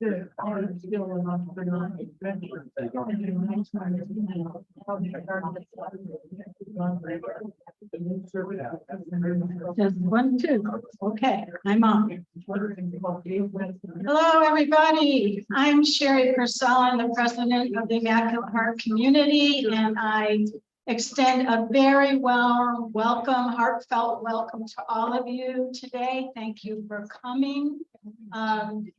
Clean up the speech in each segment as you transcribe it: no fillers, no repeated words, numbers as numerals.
Just 1, 2. Okay, I'm on. Hello, everybody. I'm Sherry Purcell. I'm the president of the Immaculate Heart community, and I extend a very warm welcome, heartfelt welcome to all of you today. Thank you for coming.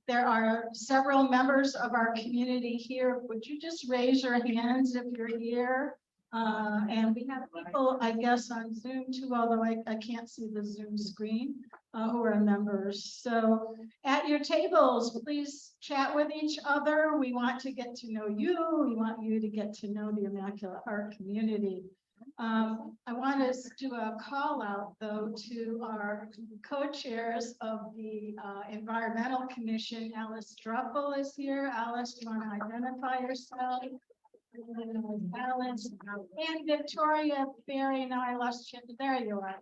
There are several members of our community here. Would you just raise your hands if you're here? And we have people, I guess, on Zoom too, although I can't see the Zoom screen, who are members. So at your tables, please chat with each other. We want to get to know you. We want you to get to know the Immaculate Heart community. I want to do a call out, though, to our co-chairs of the Environmental Commission. Alice Druffel is here. Alice, do you want to identify yourself? Alice and Victoria Berry, and I lost you. There you are.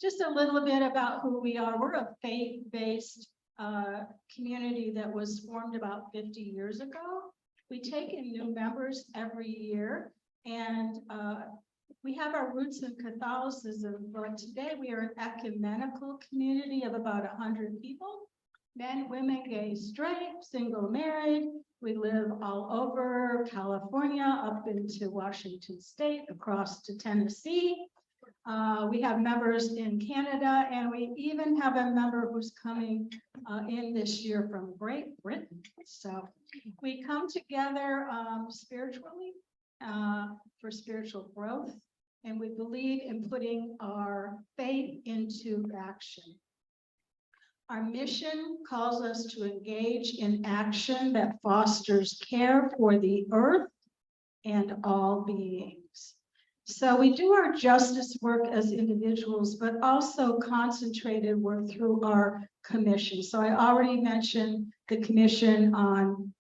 Just a little bit about who we are. We're a faith-based community that was formed about 50 years ago. We take in new members every year, and we have our roots in Catholicism, but today we are an ecumenical community of about 100 people, men, women, gay, straight, single, married. We live all over California, up into Washington State, across to Tennessee. We have members in Canada, and we even have a member who's coming in this year from Great Britain. So we come together spiritually for spiritual growth, and we believe in putting our faith into action. Our mission calls us to engage in action that fosters care for the earth and all beings. So we do our justice work as individuals, but also concentrated work through our commission. So I already mentioned the commission on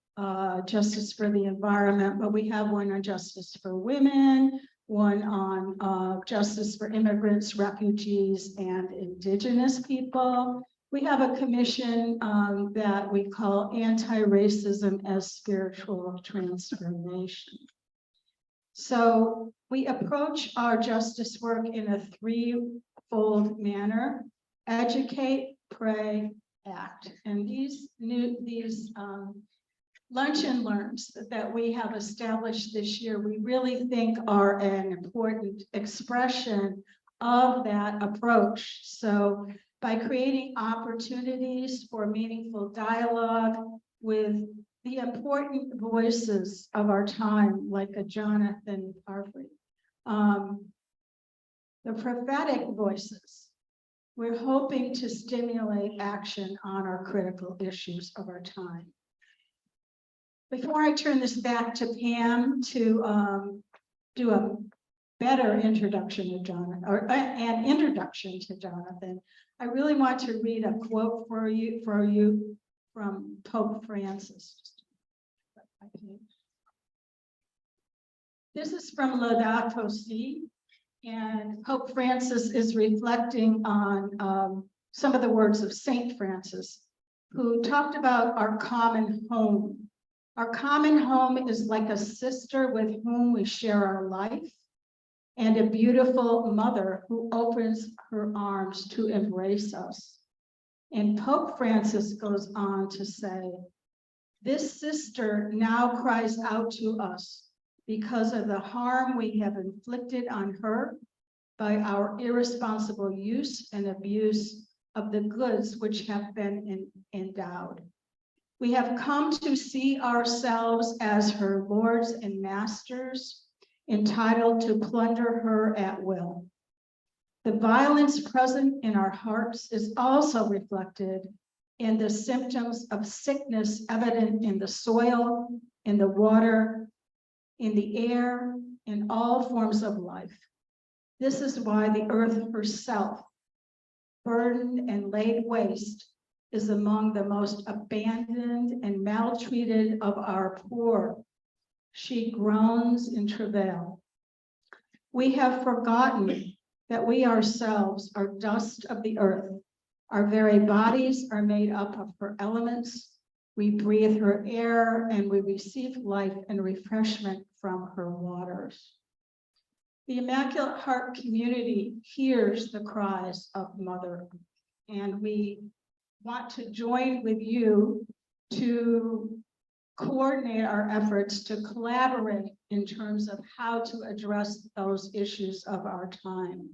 justice for the environment, but we have one on justice for women, one on justice for immigrants, refugees, and indigenous people. We have a commission that we call Anti-Racism as Spiritual Transformation. So we approach our justice work in a threefold manner: educate, pray, act. And these lunch and learns that we have established this year, we really think are an important expression of that approach. So by creating opportunities for meaningful dialogue with the important voices of our time, like a Jonathan Parfrey, the prophetic voices, we're hoping to stimulate action on our critical issues of our time. Before I turn this back to Pam to do a better introduction to Jonathan, or an introduction to Jonathan, I really want to read a quote for you from Pope Francis. This is from Laudato Si, and Pope Francis is reflecting on some of the words of Saint Francis, who talked about our common home. Our common home is like a sister with whom we share our life, and a beautiful mother who opens her arms to embrace us. And Pope Francis goes on to say, this sister now cries out to us because of the harm we have inflicted on her by our irresponsible use and abuse of the goods which have been endowed. We have come to see ourselves as her lords and masters, entitled to plunder her at will. The violence present in our hearts is also reflected in the symptoms of sickness evident in the soil, in the water, in the air, in all forms of life. This is why the earth herself, burdened and laid waste, is among the most abandoned and maltreated of our poor. She groans in travail. We have forgotten that we ourselves are dust of the earth, Our very bodies are made up of her elements. We breathe her air and we receive life and refreshment from her waters. The Immaculate Heart community hears the cries of Mother, and we want to join with you to coordinate our efforts to collaborate in terms of how to address those issues of our time.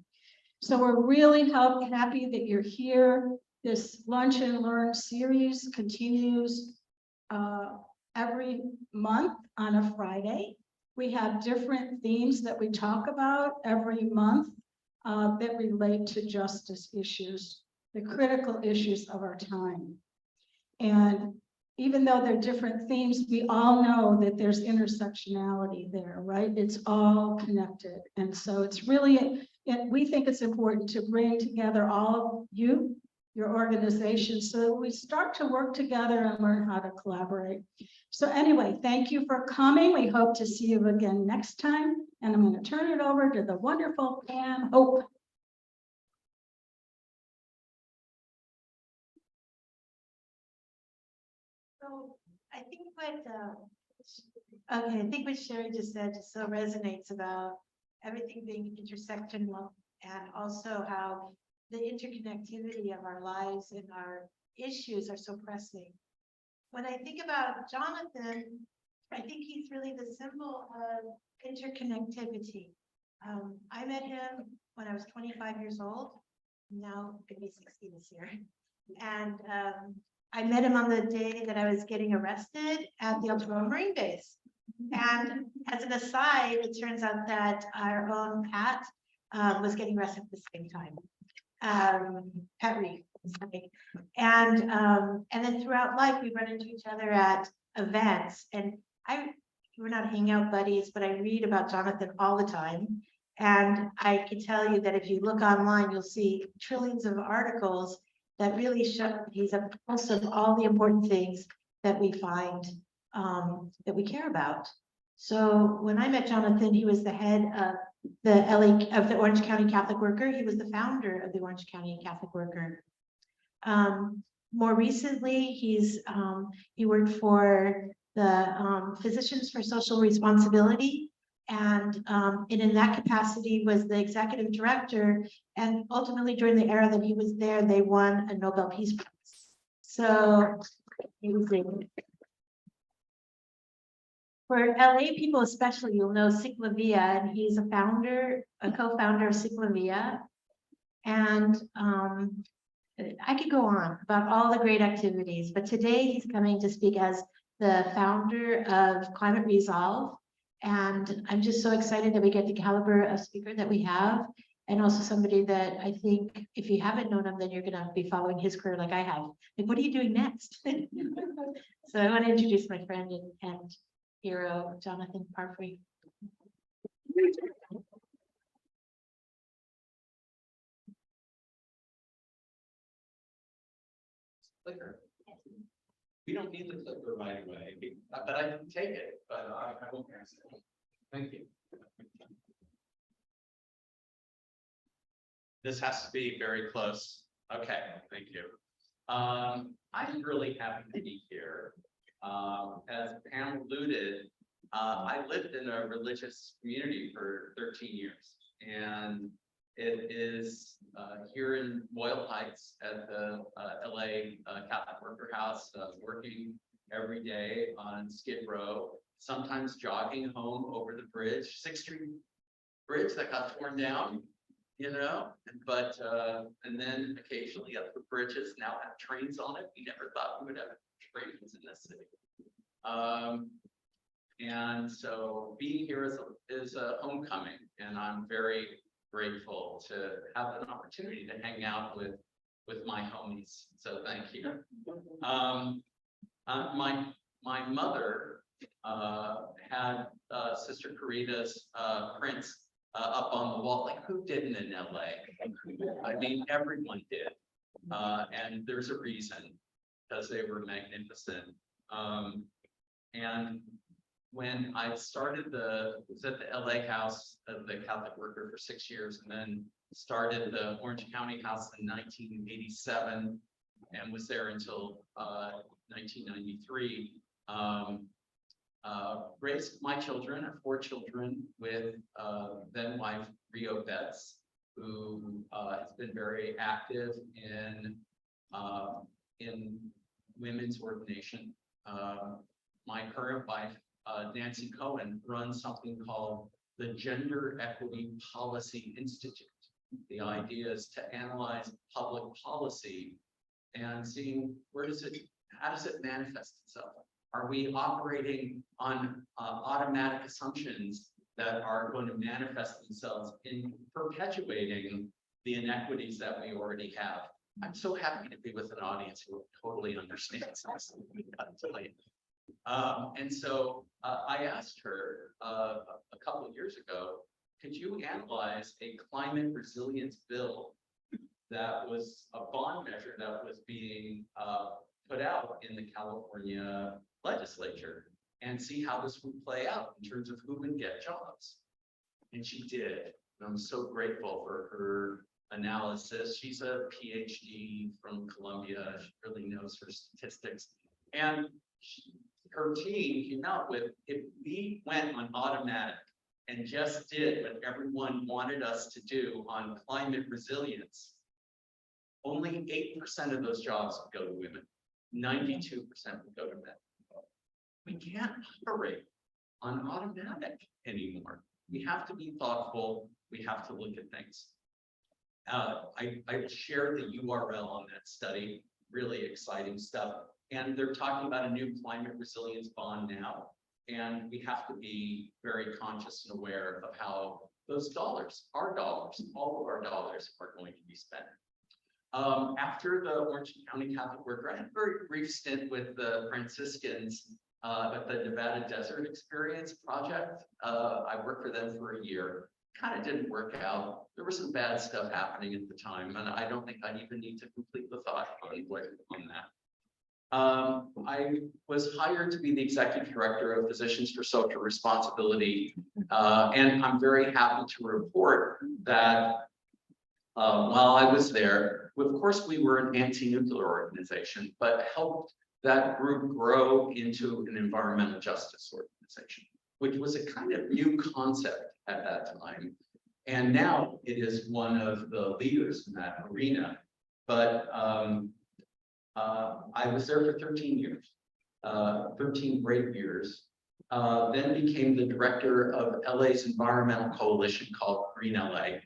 So we're really happy that you're here. This Lunch and Learn series continues every month on a Friday. We have different themes that we talk about every month that relate to justice issues, the critical issues of our time. And even though they're different themes, we all know that there's intersectionality there, right? It's all connected. And so it's really, we think it's important to bring together all of you, your organization, so that we start to work together and learn how to collaborate. So anyway, thank you for coming. We hope to see you again next time. And I'm going to turn it over to the wonderful Pam Hope. So I think what Sherry just said just so resonates about everything being intersectional, and also how the interconnectivity of our lives and our issues are so pressing. When I think about Jonathan, I think he's really the symbol of interconnectivity. I met him when I was 25 years old. Now I'm gonna be 60 this year. And I met him on the day that I was getting arrested at the Ultimo Marine Base. And as an aside, it turns out that our own Pat was getting arrested at the same time. Pat Reed. And then throughout life, we run into each other at events. And we're not hangout buddies, but I read about Jonathan all the time. And I can tell you that if you look online, you'll see trillions of articles that really show that he's a pulse of all the important things that we find that we care about. So when I met Jonathan, he was the head of the Orange County Catholic Worker. He was the founder of the Orange County Catholic Worker. More recently, he worked for the Physicians for Social Responsibility, and in that capacity was the executive director. And ultimately, during the era that he was there, they won a Nobel Peace Prize. So he was for LA people, especially, you'll know Ciclavia, and he's a co-founder of Ciclavia. And I could go on about all the great activities, but today he's coming to speak as the founder of Climate Resolve. And I'm just so excited that we get the caliber of speaker that we have, and also somebody that I think if you haven't known him, then you're gonna be following his career like I have. Like, what are you doing next? So I want to introduce my friend and hero, Jonathan Parfrey. Clicker. We don't need the clicker right away, but I can take it, but I won't pass it. Thank you. This has to be very close. Okay, thank you. I'm really happy to be here. As Pam alluded, I lived in a religious community for 13 years, and it is here in Boyle Heights at the LA Catholic Worker House, working every day on Skid Row, sometimes jogging home over the bridge, 6th Street bridge that got torn down, you know, but and then occasionally other bridges now have trains on it. We never thought we would have trains in this city. And so being here is a homecoming, and I'm very grateful to have an opportunity to hang out with my homies. So thank you. My mother had Sister Carita's prints up on the wall. Like, who didn't in LA? I mean, everyone did, and there's a reason, because they were magnificent. And when I started was at the LA House of the Catholic Worker for 6 years, and then started the Orange County House in 1987, and was there until 1993. Raised my children, or 4 children, with then wife Rio Betts, who has been very active in women's ordination. My current wife, Nancy Cohen, runs something called the Gender Equity Policy Institute. The idea is to analyze public policy and seeing how does it manifest itself? Are we operating on automatic assumptions that are going to manifest themselves in perpetuating the inequities that we already have? I'm so happy to be with an audience who totally understands this. And so I asked her a couple of years ago, could you analyze a climate resilience bill that was a bond measure that was being put out in the California legislature, and see how this would play out in terms of who would get jobs? And she did. And I'm so grateful for her analysis. She's a PhD from Columbia. She really knows her statistics. And her team came out with, if we went on automatic and just did what everyone wanted us to do on climate resilience, only 8% of those jobs would go to women. 92% would go to men. We can't operate on automatic anymore. We have to be thoughtful. We have to look at things. I will share the URL on that study. Really exciting stuff. And they're talking about a new climate resilience bond now. And we have to be very conscious and aware of how those dollars, our dollars, all of our dollars are going to be spent. After the Orange County Catholic Worker, I had a very brief stint with the Franciscans at the Nevada Desert Experience Project. I worked for them for a year. Kind of didn't work out. There was some bad stuff happening at the time, and I don't think I even need to complete the thought on that. I was hired to be the executive director of Physicians for Social Responsibility, and I'm very happy to report that while I was there, of course, we were an anti-nuclear organization, but helped that group grow into an environmental justice organization, which was a kind of new concept at that time. And now it is one of the leaders in that arena. But I was there for 13 years, 13 great years. Then became the director of LA's environmental coalition called Green LA.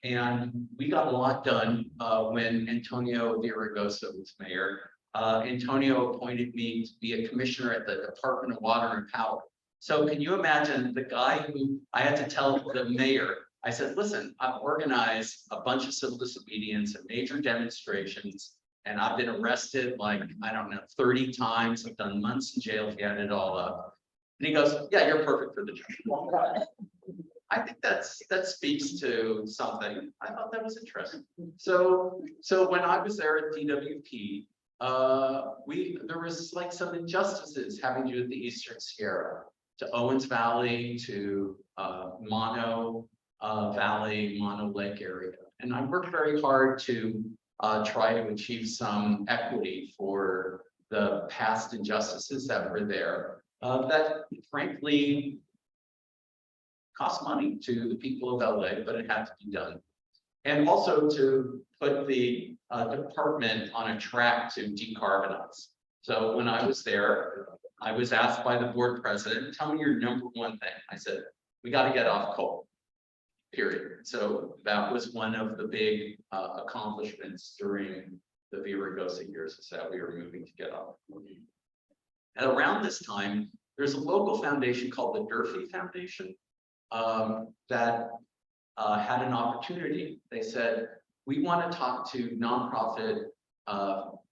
And we got a lot done when Antonio Villaraigosa was mayor. Antonio appointed me to be a commissioner at the Department of Water and Power. So can you imagine the guy who I had to tell the mayor, I said, listen, I've organized a bunch of civil disobedience and major demonstrations, and I've been arrested like, I don't know, 30 times. I've done months in jail if you add it all up. And he goes, yeah, you're perfect for the job. I think that speaks to something. I thought that was interesting. So when I was there at DWP, there was like some injustices having to do with the Eastern Sierra, to Owens Valley, to Mono Valley, Mono Lake area. And I worked very hard to try to achieve some equity for the past injustices that were there that frankly cost money to the people of LA, but it had to be done. And also to put the department on a track to decarbonize. So when I was there, I was asked by the board president, tell me your number one thing. I said, we got to get off coal, period. So that was one of the big accomplishments during the Villaraigosa years, is that we were moving to get off. And around this time, there's a local foundation called the Durfee Foundation that had an opportunity. They said, we want to talk to nonprofit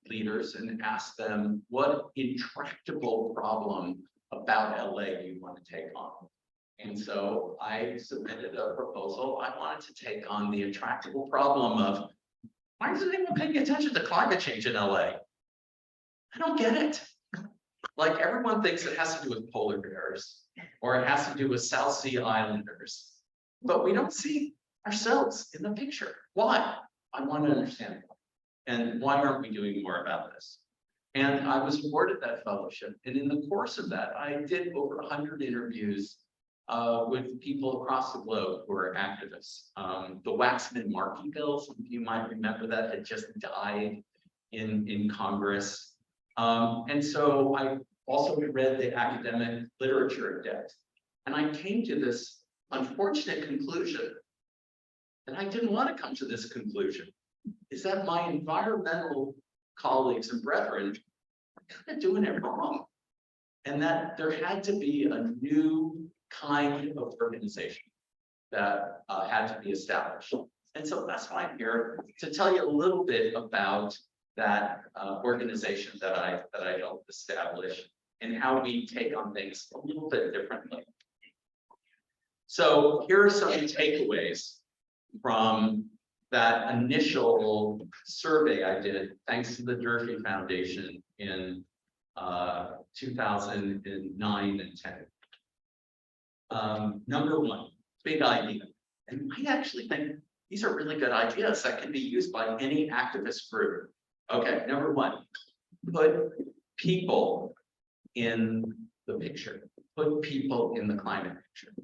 leaders and ask them what intractable problem about LA you want to take on. And so I submitted a proposal. I wanted to take on the intractable problem of, why isn't anyone paying attention to climate change in LA? I don't get it. Like everyone thinks it has to do with polar bears or it has to do with South Sea Islanders, but we don't see ourselves in the picture. Why? I want to understand why. And why aren't we doing more about this? And I was awarded that fellowship. And in the course of that, I did over 100 interviews with people across the globe who are activists. The Waxman-Markey bill, some of you might remember that, had just died in Congress. And so I also read the academic literature in depth. And I came to this unfortunate conclusion that I didn't want to come to this conclusion, is that my environmental colleagues and brethren are kind of doing it wrong. And that there had to be a new kind of organization that had to be established. And so that's why I'm here to tell you a little bit about that organization that I helped establish and how we take on things a little bit differently. So here are some takeaways from that initial survey I did, thanks to the Durfee Foundation in 2009 and 10. Number one, big idea. And I actually think these are really good ideas that can be used by any activist group. Okay, number one, put people in the picture, put people in the climate picture.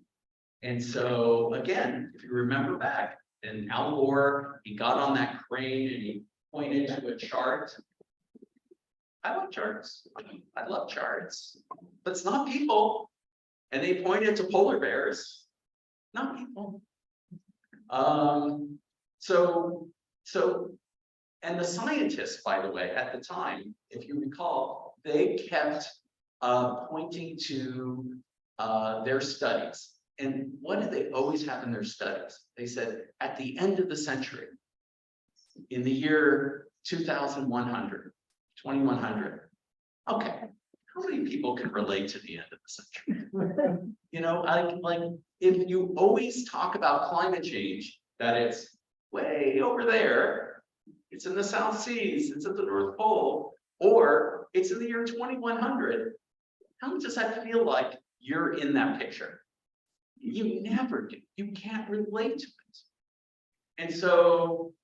And so again, if you remember back, and Al Gore, he got on that crane and he pointed to a chart. I love charts. I love charts, but it's not people. And they pointed to polar bears, not people. And the scientists, by the way, at the time, if you recall, they kept pointing to their studies. And what did they always have in their studies? They said, at the end of the century, in the year 2100, okay, how many people can relate to the end of the century? You know, like if you always talk about climate change, that it's way over there, it's in the South Seas, it's at the North Pole, or it's in the year 2100, how does that feel like you're in that picture? You never do. You can't relate to it. And so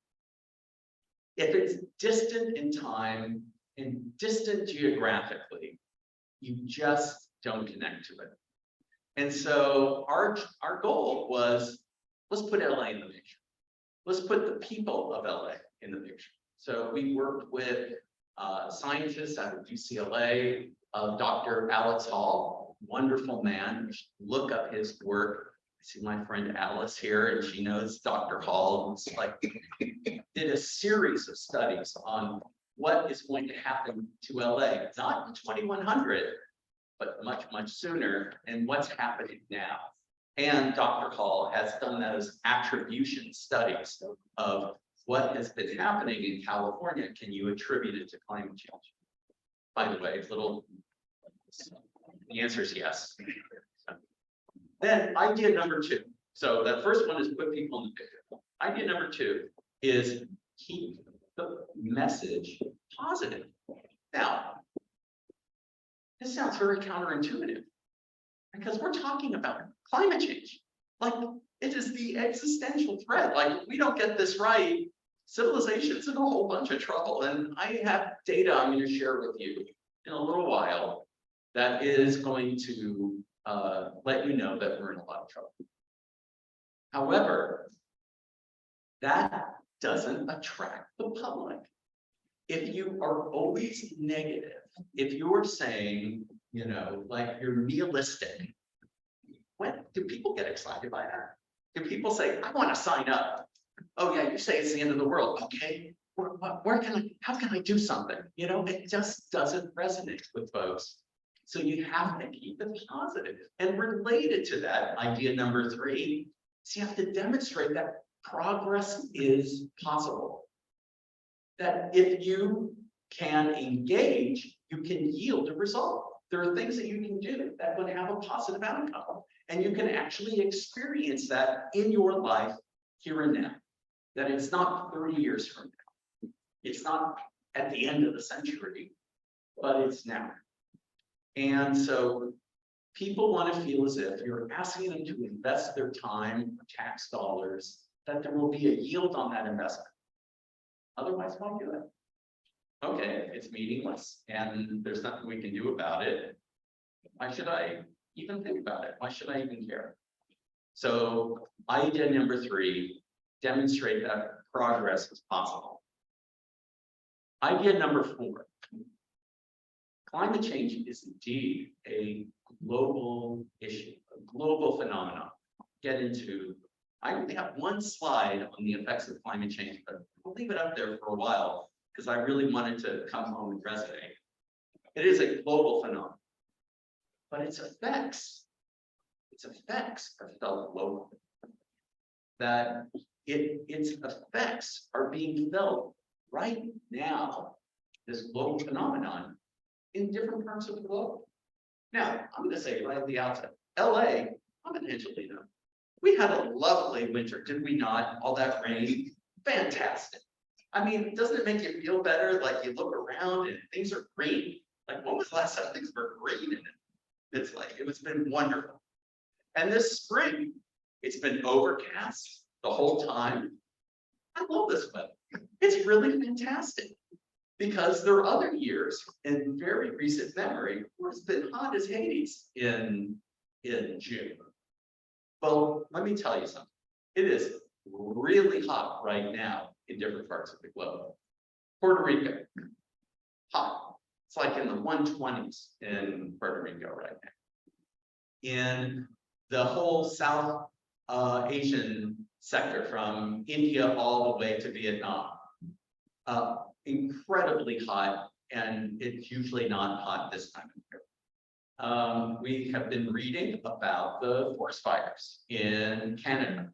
if it's distant in time and distant geographically, you just don't connect to it. And so our goal was, let's put LA in the picture. Let's put the people of LA in the picture. So we worked with scientists out of UCLA, Dr. Alex Hall, wonderful man. Look up his work. I see my friend Alice here, and she knows Dr. Hall. It's like did a series of studies on what is going to happen to LA, not in 2100, but much, much sooner, and what's happening now. And Dr. Hall has done those attribution studies of what has been happening in California. Can you attribute it to climate change? By the way, the answer is yes. Then idea number two. So that first one is put people in the picture. Idea number two is keep the message positive. Now, this sounds very counterintuitive because we're talking about climate change. Like it is the existential threat. Like if we don't get this right, civilization's in a whole bunch of trouble. And I have data I'm going to share with you in a little while that is going to let you know that we're in a lot of trouble. However, that doesn't attract the public. If you are always negative, if you're saying, you know, like you're nihilistic, what do people get excited by that? Do people say, I want to sign up? Oh yeah, you say it's the end of the world. Okay, how can I do something? You know, it just doesn't resonate with folks. So you have to keep it positive. And related to that, idea number three, is you have to demonstrate that progress is possible. That if you can engage, you can yield a result. There are things that you can do that would have a positive outcome. And you can actually experience that in your life here and now. That it's not 30 years from now. It's not at the end of the century, but it's now. And so people want to feel as if you're asking them to invest their time, tax dollars, that there will be a yield on that investment. Otherwise, why do it? Okay, it's meaningless and there's nothing we can do about it. Why should I even think about it? Why should I even care? So idea number 3, demonstrate that progress is possible. Idea number 4, climate change is indeed a global issue, a global phenomenon. Get into, I only have one slide on the effects of climate change, but I'll leave it up there for a while because I really wanted to come home and resonate. It is a global phenomenon, but its effects are felt globally. That its effects are being felt right now, this global phenomenon, in different parts of the globe. Now, I'm going to say right at the outset, LA, I'm an Angelino. We had a lovely winter, did we not? All that rain, fantastic. I mean, doesn't it make you feel better? Like you look around and things are green. Like when was the last time things were green? And it's like, it's been wonderful. And this spring, it's been overcast the whole time. I love this weather. It's really fantastic. Because there are other years in very recent memory where it's been hot as Hades in June. Well, let me tell you something. It is really hot right now in different parts of the globe. Puerto Rico, hot. It's like in the 120s in Puerto Rico right now. In the whole South Asian sector from India all the way to Vietnam. Incredibly hot, and it's usually not hot this time of year. We have been reading about the forest fires in Canada.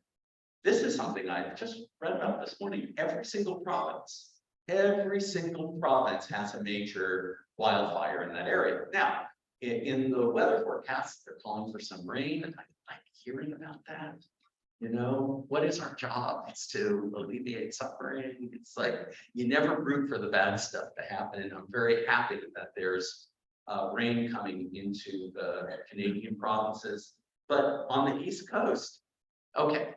This is something I just read about this morning. Every single province has a major wildfire in that area. Now, in the weather forecast, they're calling for some rain, and I like hearing about that. You know, what is our job? It's to alleviate suffering. It's like, you never root for the bad stuff to happen. And I'm very happy that there's rain coming into the Canadian provinces. But on the East Coast, okay,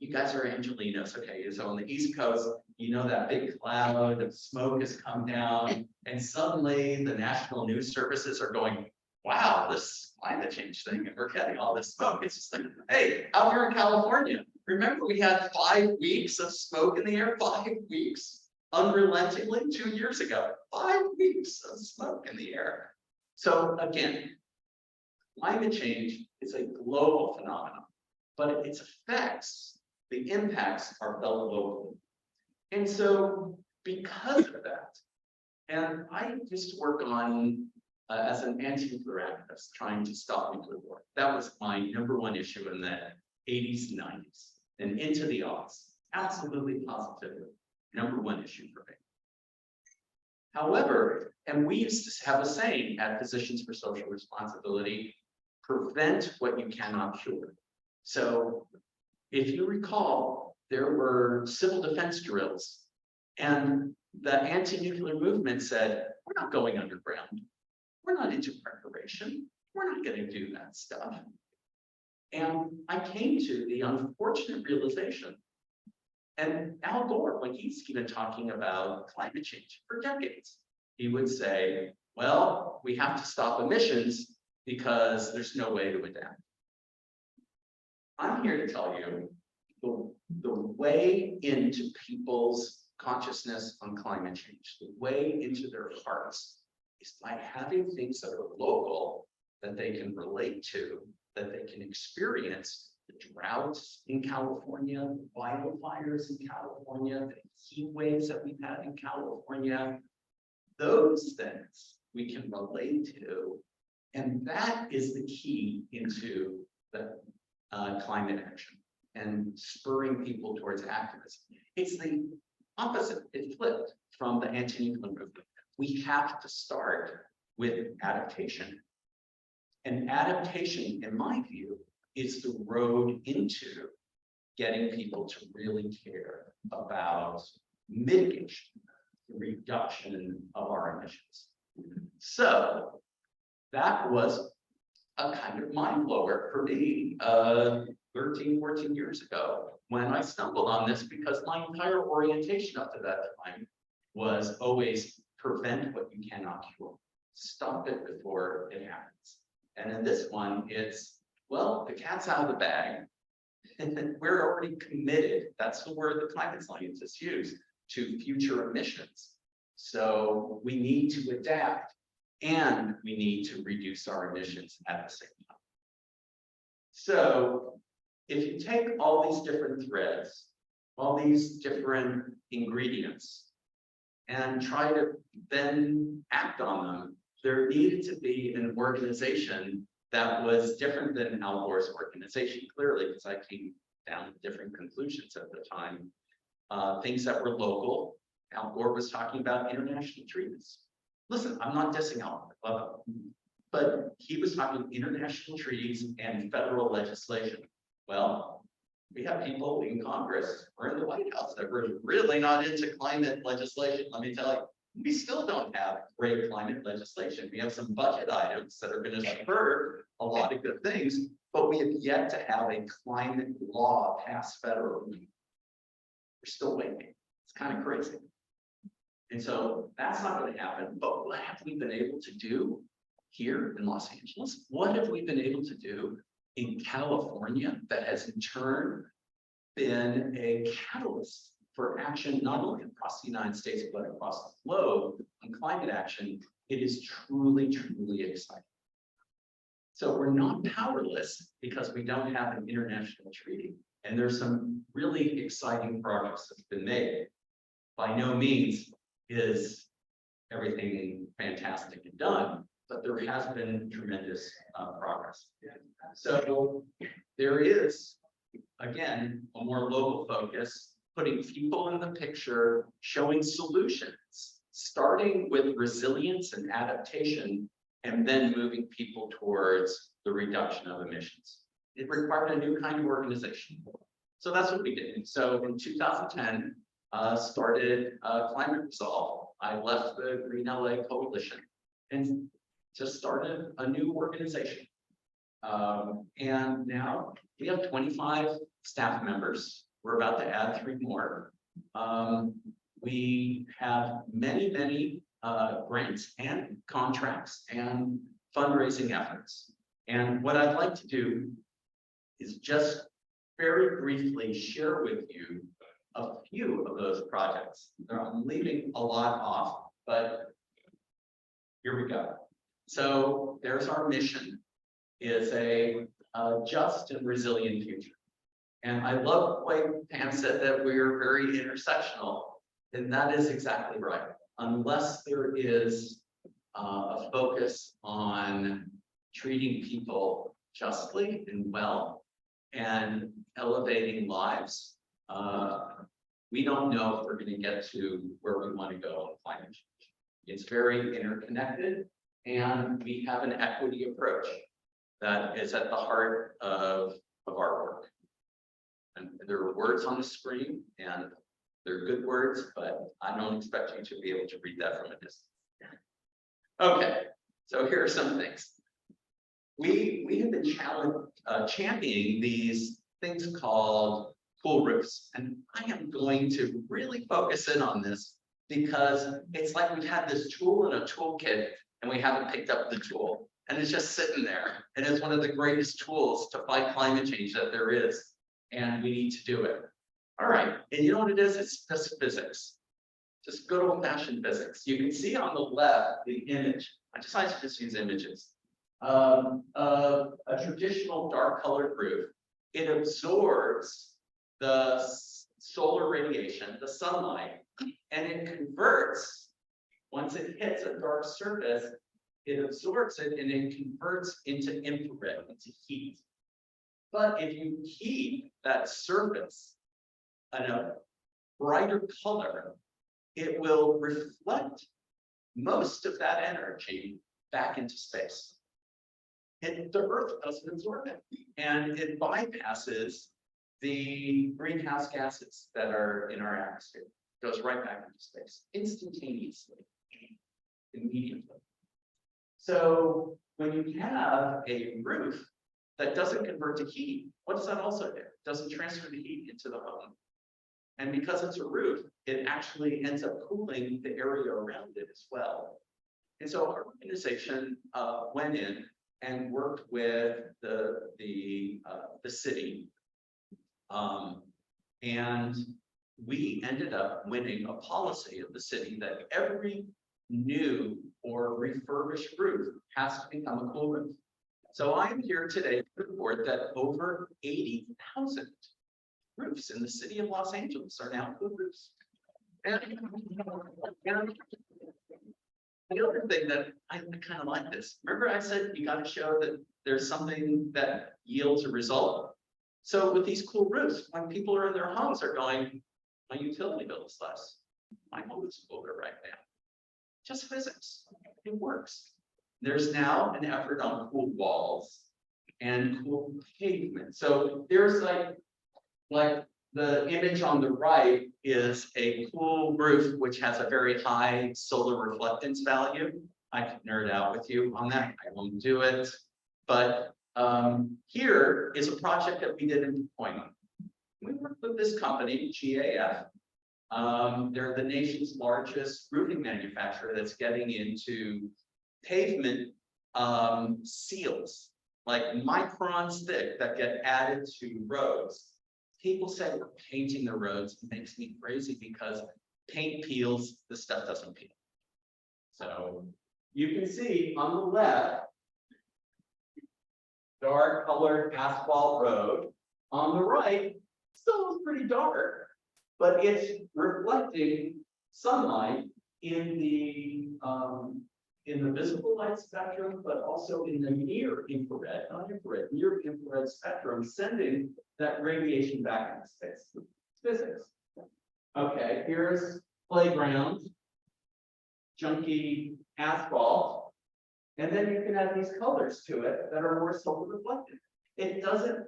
you guys are Angelinos, okay? So on the East Coast, you know that big cloud of smoke has come down, and suddenly the national news services are going, wow, this climate change thing, and we're getting all this smoke. It's just like, hey, out here in California, remember we had 5 weeks of smoke in the air, 5 weeks, unrelentingly 2 years ago, 5 weeks of smoke in the air. So again, climate change is a global phenomenon, but its effects, the impacts are felt locally. And so because of that, and I used to work on as an anti-nuclear activist trying to stop nuclear war. That was my #1 issue in the 80s and 90s and into the aughts. Absolutely, positively, #1 issue for me. However, and we used to have a saying at Physicians for Social Responsibility, prevent what you cannot cure. So if you recall, there were civil defense drills, and the anti-nuclear movement said, we're not going underground. We're not into preparation. We're not going to do that stuff. And I came to the unfortunate realization, and Al Gore, when he's even talking about climate change for decades, he would say, well, we have to stop emissions because there's no way to adapt. I'm here to tell you the way into people's consciousness on climate change, the way into their hearts, is by having things that are local, that they can relate to, that they can experience. The droughts in California, the wildfires in California, the heat waves that we've had in California, those things we can relate to. And that is the key into the climate action and spurring people towards activism. It's the opposite, it flipped from the anti-nuclear movement. We have to start with adaptation. And adaptation, in my view, is the road into getting people to really care about mitigation, the reduction of our emissions. So that was a kind of mind blower for me, 13, 14 years ago, when I stumbled on this, because my entire orientation up to that time was always prevent what you cannot cure. Stop it before it happens. And in this one, it's, well, the cat's out of the bag. And we're already committed. That's the word the climate scientists use, to future emissions. So we need to adapt, and we need to reduce our emissions at the same time. So if you take all these different threads, all these different ingredients, and try to then act on them, there needed to be an organization that was different than Al Gore's organization, clearly, because I came down to different conclusions at the time. Things that were local. Al Gore was talking about international treaties. Listen, I'm not dissing Al Gore, but he was talking international treaties and federal legislation. Well, we have people in Congress or in the White House that were really not into climate legislation. Let me tell you, we still don't have great climate legislation. We have some budget items that are going to spur a lot of good things, but we have yet to have a climate law passed federally. We're still waiting. It's kind of crazy. And so that's not going to happen. But what have we been able to do here in Los Angeles? What have we been able to do in California that has in turn been a catalyst for action, not only across the United States, but across the globe on climate action? It is truly, truly exciting. So we're not powerless because we don't have an international treaty. And there's some really exciting progress that's been made. By no means is everything fantastic and done, but there has been tremendous progress. So there is, again, a more local focus, putting people in the picture, showing solutions, starting with resilience and adaptation, and then moving people towards the reduction of emissions. It required a new kind of organization. So that's what we did. So in 2010, started Climate Resolve. I left the Green LA Coalition and just started a new organization. And now we have 25 staff members. We're about to add 3 more. We have many, many grants and contracts and fundraising efforts. And what I'd like to do is just very briefly share with you a few of those projects. I'm leaving a lot off, but here we go. So there's our mission, is a just and resilient future. And I love the way Pam said that we're very intersectional, and that is exactly right. Unless there is a focus on treating people justly and well and elevating lives, we don't know if we're going to get to where we want to go on climate change. It's very interconnected, and we have an equity approach that is at the heart of our work. And there are words on the screen, and they're good words, but I don't expect you to be able to read that from a distance. Okay, so here are some things. We have been championing these things called cool roofs, and I am going to really focus in on this because it's like we've had this tool in a toolkit and we haven't picked up the tool, and it's just sitting there, and it's one of the greatest tools to fight climate change that there is, and we need to do it. All right, and you know what it is? It's just physics, just good old-fashioned physics. You can see on the left the image. I decided to just use images. A traditional dark colored roof. It absorbs the solar radiation, the sunlight, and it converts, once it hits a dark surface, it absorbs it and it converts into infrared, into heat. But if you heat that surface in a brighter color, it will reflect most of that energy back into space. And the Earth doesn't absorb it, and it bypasses the greenhouse gases that are in our atmosphere. It goes right back into space instantaneously, immediately. So when you have a roof that doesn't convert to heat, what does that also do? It doesn't transfer the heat into the home. And because it's a roof, it actually ends up cooling the area around it as well. And so our organization went in and worked with the city. And we ended up winning a policy of the city that every new or refurbished roof has to become a cool roof. So I'm here today to report that over 80,000 roofs in the city of Los Angeles are now cool roofs. And the other thing that I kind of like this, remember I said you got to show that there's something that yields a result. So with these cool roofs, when people are in their homes, are going, my utility bill is less. My home is cooler right now. Just physics, it works. There's now an effort on cool walls and cool pavement. So there's like the image on the right is a cool roof, which has a very high solar reflectance value. I could nerd out with you on that. I won't do it. But here is a project that we did in deployment. We worked with this company, GAF. They're the nation's largest roofing manufacturer that's getting into pavement seals, like microns thick, that get added to roads. People say we're painting the roads. It makes me crazy because paint peels, the stuff doesn't peel. So you can see on the left, dark colored asphalt road. On the right, still pretty dark, but it's reflecting sunlight in the visible light spectrum, but also in the near infrared, not infrared, near infrared spectrum, sending that radiation back into space. Physics. Okay, here's playground, junky asphalt, and then you can add these colors to it that are more self-reflective. It doesn't.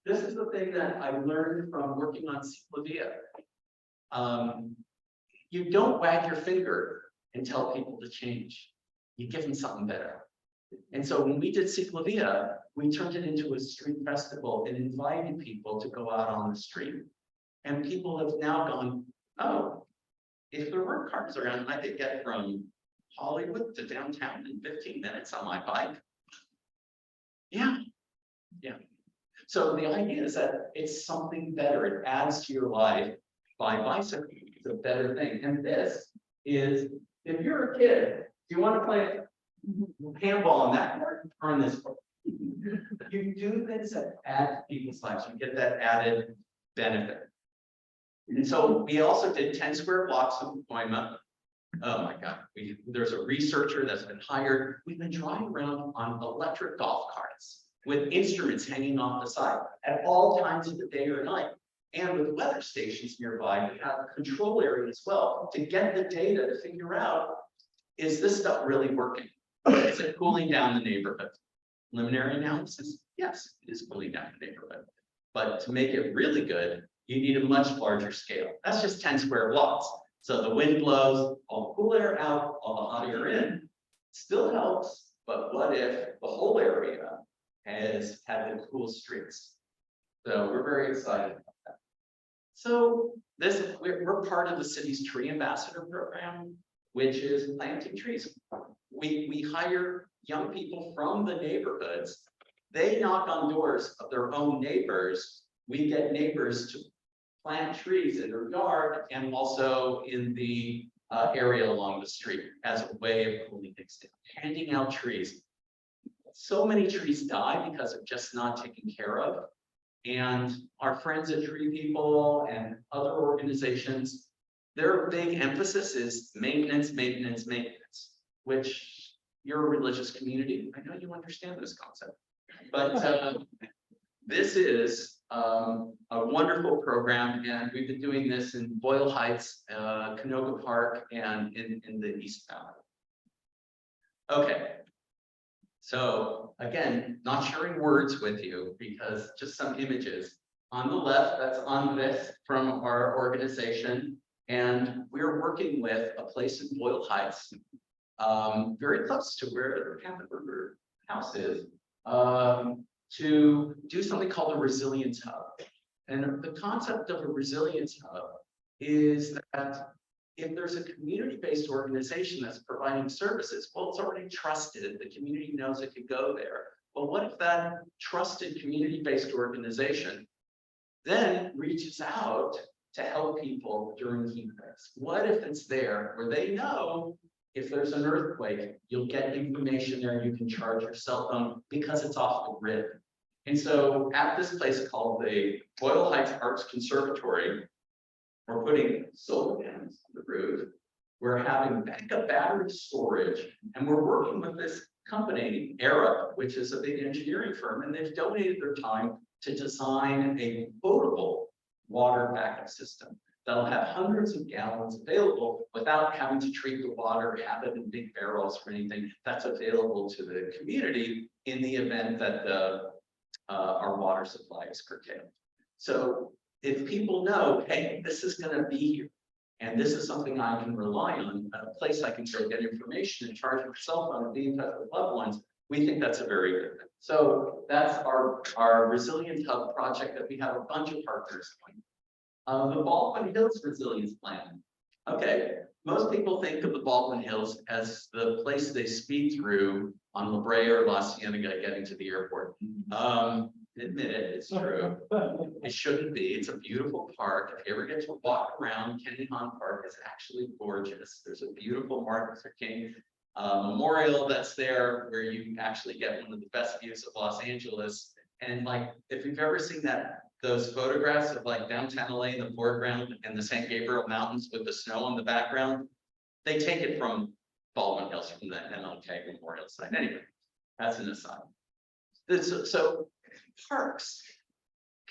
This is the thing that I learned from working on Ciclovia. You don't wag your finger and tell people to change. You give them something better. And so when we did Ciclovia, we turned it into a street festival and invited people to go out on the street. And people have now gone, oh, if there weren't cars around, I could get from Hollywood to downtown in 15 minutes on my bike. Yeah. So the idea is that it's something better. It adds to your life by bicycle. It's a better thing. And this is, if you're a kid, do you want to play handball on that court or on this court? You do things that add to people's lives. You get that added benefit. And so we also did 10 square blocks of deployment. Oh my God, there's a researcher that's been hired. We've been driving around on electric golf carts with instruments hanging off the side at all times of the day or night. And with weather stations nearby, we have a control area as well to get the data to figure out, is this stuff really working? Is it cooling down the neighborhood? Preliminary analysis, yes, it is cooling down the neighborhood. But to make it really good, you need a much larger scale. That's just 10 square blocks. So the wind blows, all the cool air out, all the hot air in, still helps. But what if the whole area has had the cool streets? So we're very excited about that. So we're part of the city's tree ambassador program, which is planting trees. We hire young people from the neighborhoods. They knock on doors of their own neighbors. We get neighbors to plant trees in their yard and also in the area along the street as a way of cooling things down, handing out trees. So many trees die because of just not taken care of. And our friends at Tree People and other organizations, their big emphasis is maintenance, maintenance, maintenance, which you're a religious community. I know you understand this concept, but this is a wonderful program, and we've been doing this in Boyle Heights, Canoga Park, and in the East Valley. Okay. So again, not sharing words with you because just some images. On the left, that's Andres from our organization. And we're working with a place in Boyle Heights, very close to where the Hamburger house is, to do something called a resilience hub. And the concept of a resilience hub is that if there's a community-based organization that's providing services, well, it's already trusted, the community knows it could go there. But what if that trusted community-based organization then reaches out to help people during heat waves? What if it's there where they know if there's an earthquake, you'll get information there, you can charge your cell phone because it's off the grid. And so at this place called the Boyle Heights Arts Conservatory, we're putting solar panels on the roof. We're having backup battery storage, and we're working with this company, Era, which is a big engineering firm, and they've donated their time to design a potable water backup system that'll have hundreds of gallons available without having to treat the water, have it in big barrels or anything. That's available to the community in the event that our water supply is curtailed. So if people know, hey, this is going to be here, and this is something I can rely on, a place I can go get information and charge my cell phone and be in touch with loved ones, we think that's a very good thing. So that's our Resilience Hub project that we have a bunch of partners on. The Baldwin Hills Resilience Plan. Okay, most people think of the Baldwin Hills as the place they speed through on La Brea or La Cienega getting to the airport. Admit it, it's true. It shouldn't be. It's a beautiful park. If you ever get to walk around, Kennehawn Park is actually gorgeous. There's a beautiful Martin Luther King memorial that's there where you actually get one of the best views of Los Angeles. And like, if you've ever seen those photographs of like downtown LA in the foreground and the San Gabriel Mountains with the snow in the background, they take it from Baldwin Hills, from the MLK Memorial site. Anyway, that's an aside. So parks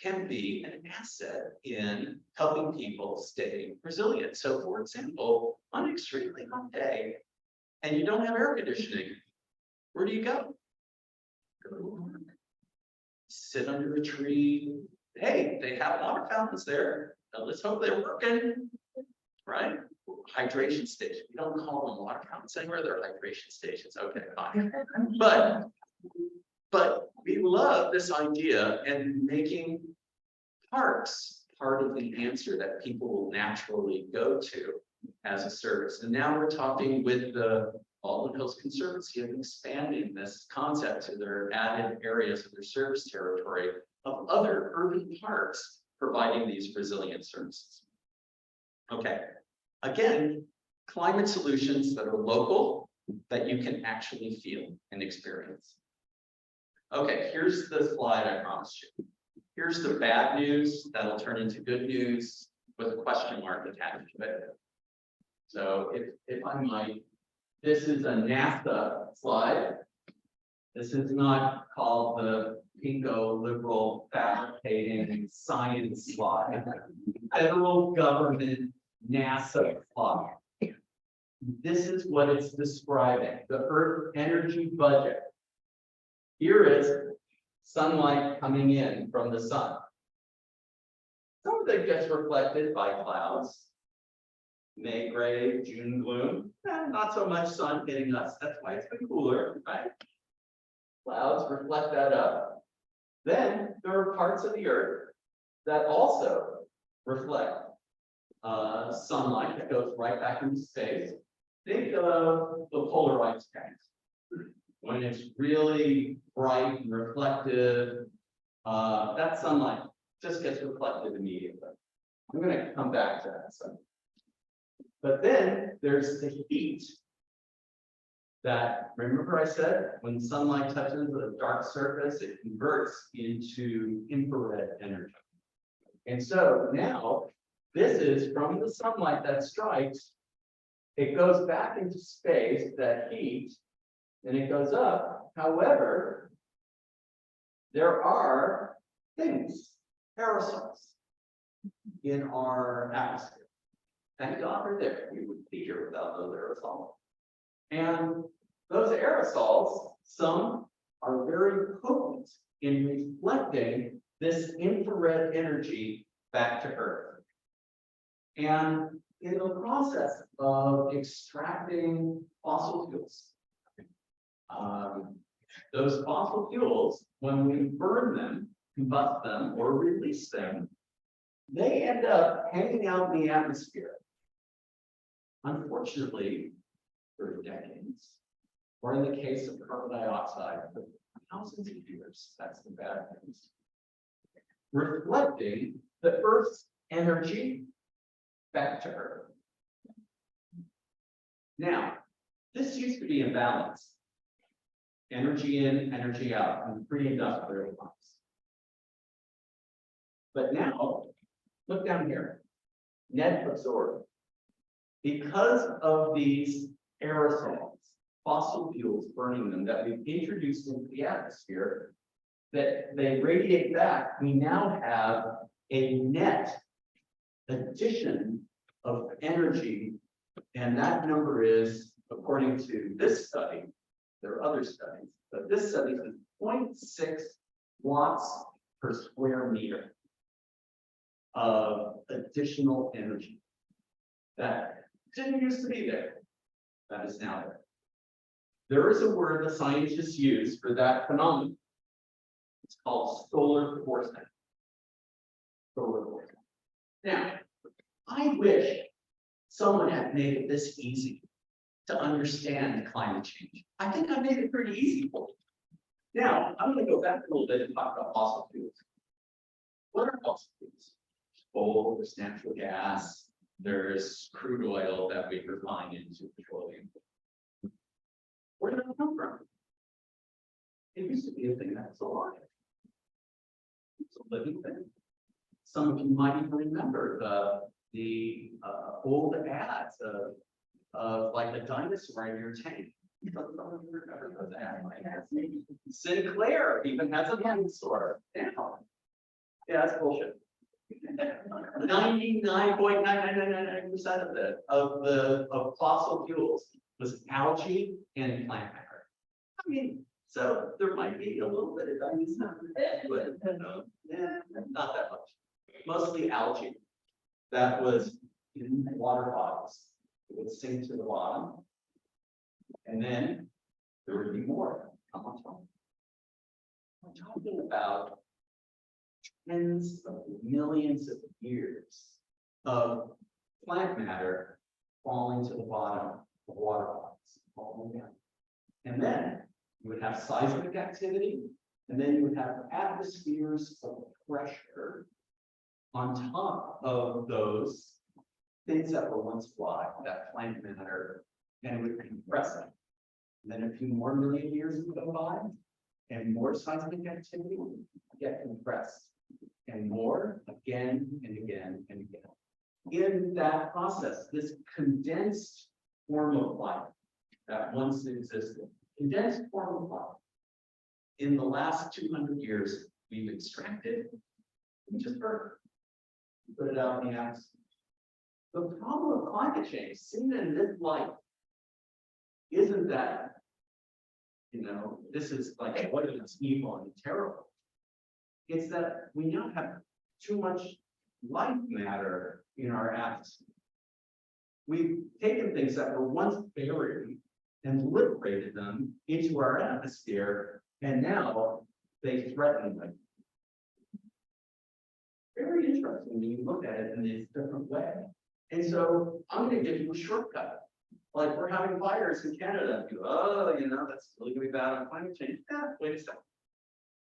can be an asset in helping people stay resilient. So for example, on an extremely hot day and you don't have air conditioning, where do you go? Go to work. Sit under a tree. Hey, they have water fountains there. Now let's hope they're working, right? Hydration station. We don't call them water fountains anywhere. They're hydration stations. Okay, fine. But we love this idea and making parks part of the answer that people will naturally go to as a service. And now we're talking with the Baldwin Hills Conservancy of expanding this concept to their added areas of their service territory of other urban parks providing these resilient services. Okay, again, climate solutions that are local, that you can actually feel and experience. Okay, here's the slide I promised you. Here's the bad news that'll turn into good news with a question mark attached to it. So if I might, this is a NASA slide. This is not called the pinko liberal fabricating science slide. Federal government NASA slide. This is what it's describing, the Earth energy budget. Here is sunlight coming in from the sun. Some of it gets reflected by clouds. May gray, June gloom. Not so much sun hitting us. That's why it's been cooler, right? Clouds reflect that up. Then there are parts of the Earth that also reflect sunlight that goes right back into space. Think of the polar ice caps. When it's really bright and reflective, that sunlight just gets reflected immediately. I'm going to come back to that soon. But then there's the heat that, remember I said, when sunlight touches a dark surface, it converts into infrared energy. And so now, this is from the sunlight that strikes, it goes back into space, that heat, and it goes up. However, there are things, aerosols, in our atmosphere. Thank God they're there. We wouldn't be here without those aerosols. And those aerosols, some are very potent in reflecting this infrared energy back to Earth. And in the process of extracting fossil fuels, those fossil fuels, when we burn them, combust them, or release them, they end up hanging out in the atmosphere. Unfortunately, for decades, or in the case of carbon dioxide, for thousands of years, that's the bad news, reflecting the Earth's energy back to Earth. Now, this used to be in balance. Energy in, energy out, in pre-industrial times. But now, look down here, net absorbed. Because of these aerosols, fossil fuels, burning them, that we've introduced into the atmosphere, that they radiate back, we now have a net addition of energy, and that number is, according to this study, there are other studies, but this study is 0.6 watts per square meter of additional energy that didn't used to be there. That is now there. There is a word the scientists use for that phenomenon. It's called solar forcing. Solar forcing. Now, I wish someone had made it this easy to understand climate change. I think I made it pretty easy for you. Now, I'm going to go back a little bit and talk about fossil fuels. What are fossil fuels? Coal, there's natural gas, there's crude oil that we refine into petroleum. Where did it come from? It used to be a thing that was alive. It's a living thing. Some of you might even remember the old ads of like a dinosaur in your tank. Remember those ads? Sinclair even has a dinosaur now. Yeah, that's bullshit. 99.9999% of fossil fuels was algae and plant matter. I mean, so there might be a little bit of dinosaur, but not that much. Mostly algae that was in water bodies. It would sink to the bottom, and then there would be more come on top. We're talking about tens of millions of years of plant matter falling to the bottom of water bodies, falling down. And then you would have seismic activity, and then you would have atmospheres of pressure on top of those things that were once alive, that plant matter, and it would compress it. And then a few more million years would go by, and more seismic activity would get compressed. And more again and again and again. In that process, this condensed form of life that once existed, condensed form of life, in the last 200 years, we've extracted, we just burn, put it out in the atmosphere. The problem of climate change, seen in this light, isn't that, this is like what is evil and terrible. It's that we now have too much life matter in our atmosphere. We've taken things that were once buried and liberated them into our atmosphere, and now they threaten them. Very interesting when you look at it in this different way. And so I'm going to give you a shortcut. Like we're having fires in Canada. You go, that's really going to be bad on climate change. Wait a second.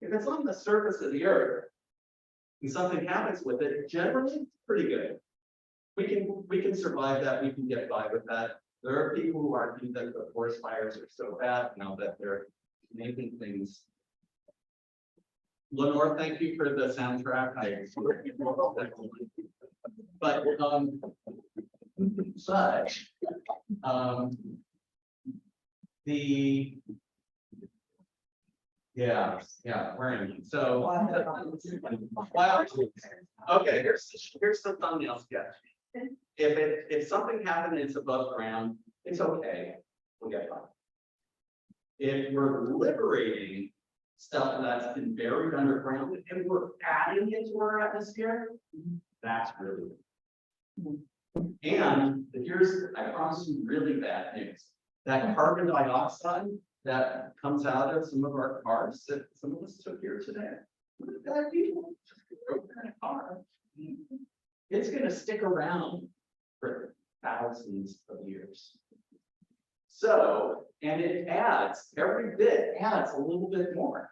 If it's on the surface of the earth and something happens with it, generally it's pretty good. We can survive that. We can get by with that. There are people who argue that the forest fires are so bad now that they're making things. Lenore, thank you for the soundtrack. But where am I? So, well, okay, here's the thumbnail sketch. If something happened and it's above ground, it's okay. We'll get by. If we're liberating stuff that's been buried underground and we're adding it to our atmosphere, that's really good. And here's, I promise you, really bad news. That carbon dioxide that comes out of some of our cars that some of us took here today. Look at that, people drove in a car. It's gonna stick around for thousands of years. So, and it adds, every bit adds a little bit more.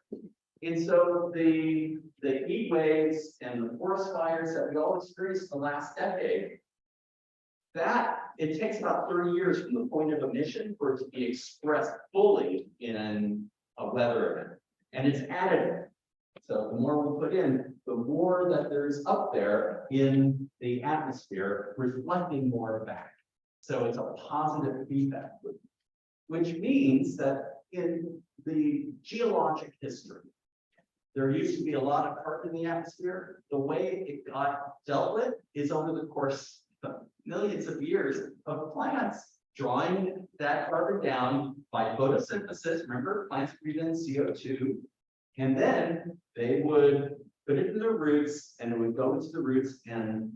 And so the heat waves and the forest fires that we all experienced the last decade, that it takes about 30 years from the point of emission for it to be expressed fully in a weather event. And it's additive. So the more we put in, the more that there's up there in the atmosphere, reflecting more back. So it's a positive feedback loop, which means that in the geologic history, there used to be a lot of carbon in the atmosphere. The way it got dealt with is over the course of millions of years of plants drawing that carbon down by photosynthesis. Remember, plants breathe in CO2, and then they would put it in their roots, and it would go into the roots, and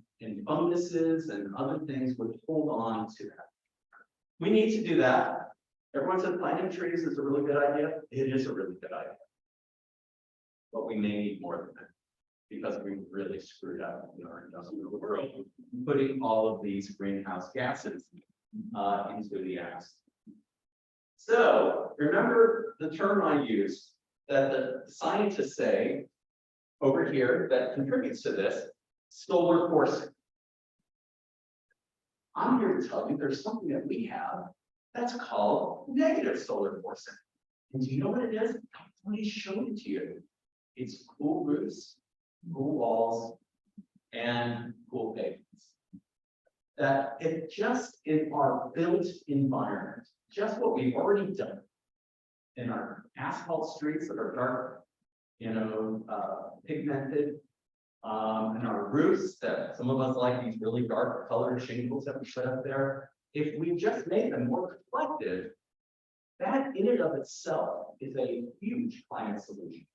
funguses and other things would hold on to that. We need to do that. Everyone said planting trees is a really good idea. It is a really good idea. But we may need more than that because we really screwed up in our industrial world, putting all of these greenhouse gases into the atmosphere. So remember the term I used that the scientists say over here that contributes to this, solar forcing. I'm here to tell you there's something that we have that's called negative solar forcing. And do you know what it is? Let me show it to you. It's cool roofs, cool walls, and cool pavements. That it just in our built environment, just what we've already done in our asphalt streets that are dark, pigmented, and our roofs that some of us like these really dark colored shingles that we put up there. If we just made them more reflective, that in and of itself is a huge climate solution.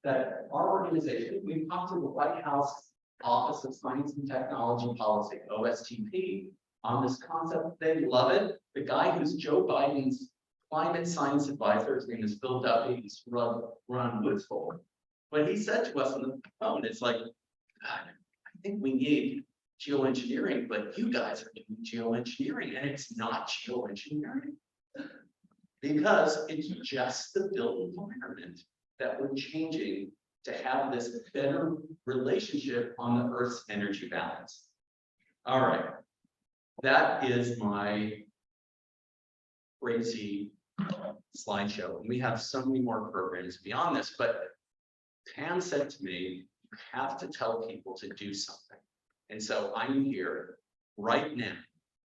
That our organization, we've talked to the White House Office of Science and Technology Policy, OSTP, on this concept. They love it. The guy who's Joe Biden's climate science advisor, his name is Phil Duffy, he's run Woods for. When he said to us on the phone, it's like, God, I think we need geoengineering, but you guys are doing geoengineering, and it's not geoengineering. Because it's just the built environment that we're changing to have this better relationship on the Earth's energy balance. All right, that is my crazy slideshow. And we have so many more programs beyond this, but Pam said to me, you have to tell people to do something. And so I'm here right now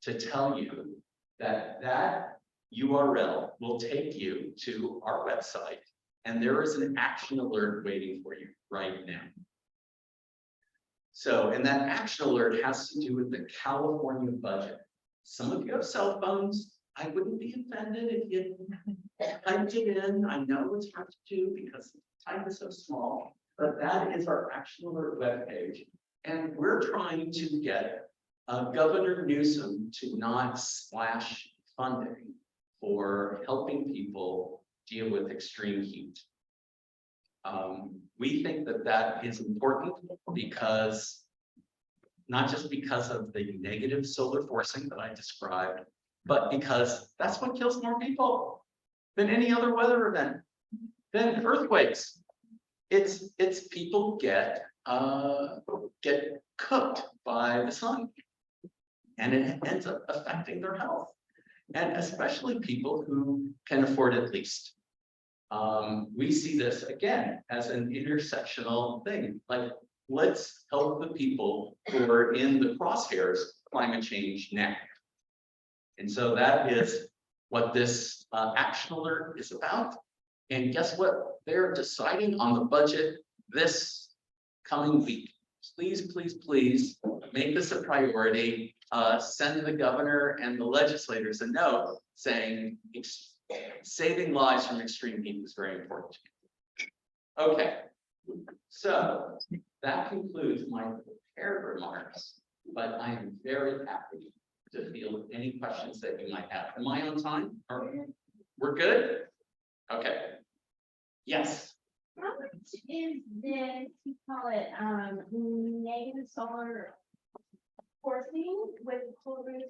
to tell you that that URL will take you to our website, and there is an action alert waiting for you right now. So, and that action alert has to do with the California budget. Some of you have cell phones. I wouldn't be offended if you typed it in. I know it's hard to do because the type is so small, but that is our action alert webpage. And we're trying to get Governor Newsom to not slash funding for helping people deal with extreme heat. We think that that is important because, not just because of the negative solar forcing that I described, but because that's what kills more people than any other weather event, than earthquakes. It's people get cooked by the sun, and it ends up affecting their health, and especially people who can afford it least. We see this again as an intersectional thing. Like, let's help the people who are in the crosshairs of climate change now. And so that is what this action alert is about. And guess what? They're deciding on the budget this coming week. Please, please, please make this a priority. Send the governor and the legislators a note saying saving lives from extreme heat is very important. Okay, so that concludes my prepared remarks, but I am very happy to field any questions that you might have. Am I on time? We're good? Okay. Yes, How much is this, you call it, negative solar forcing with cool roofs?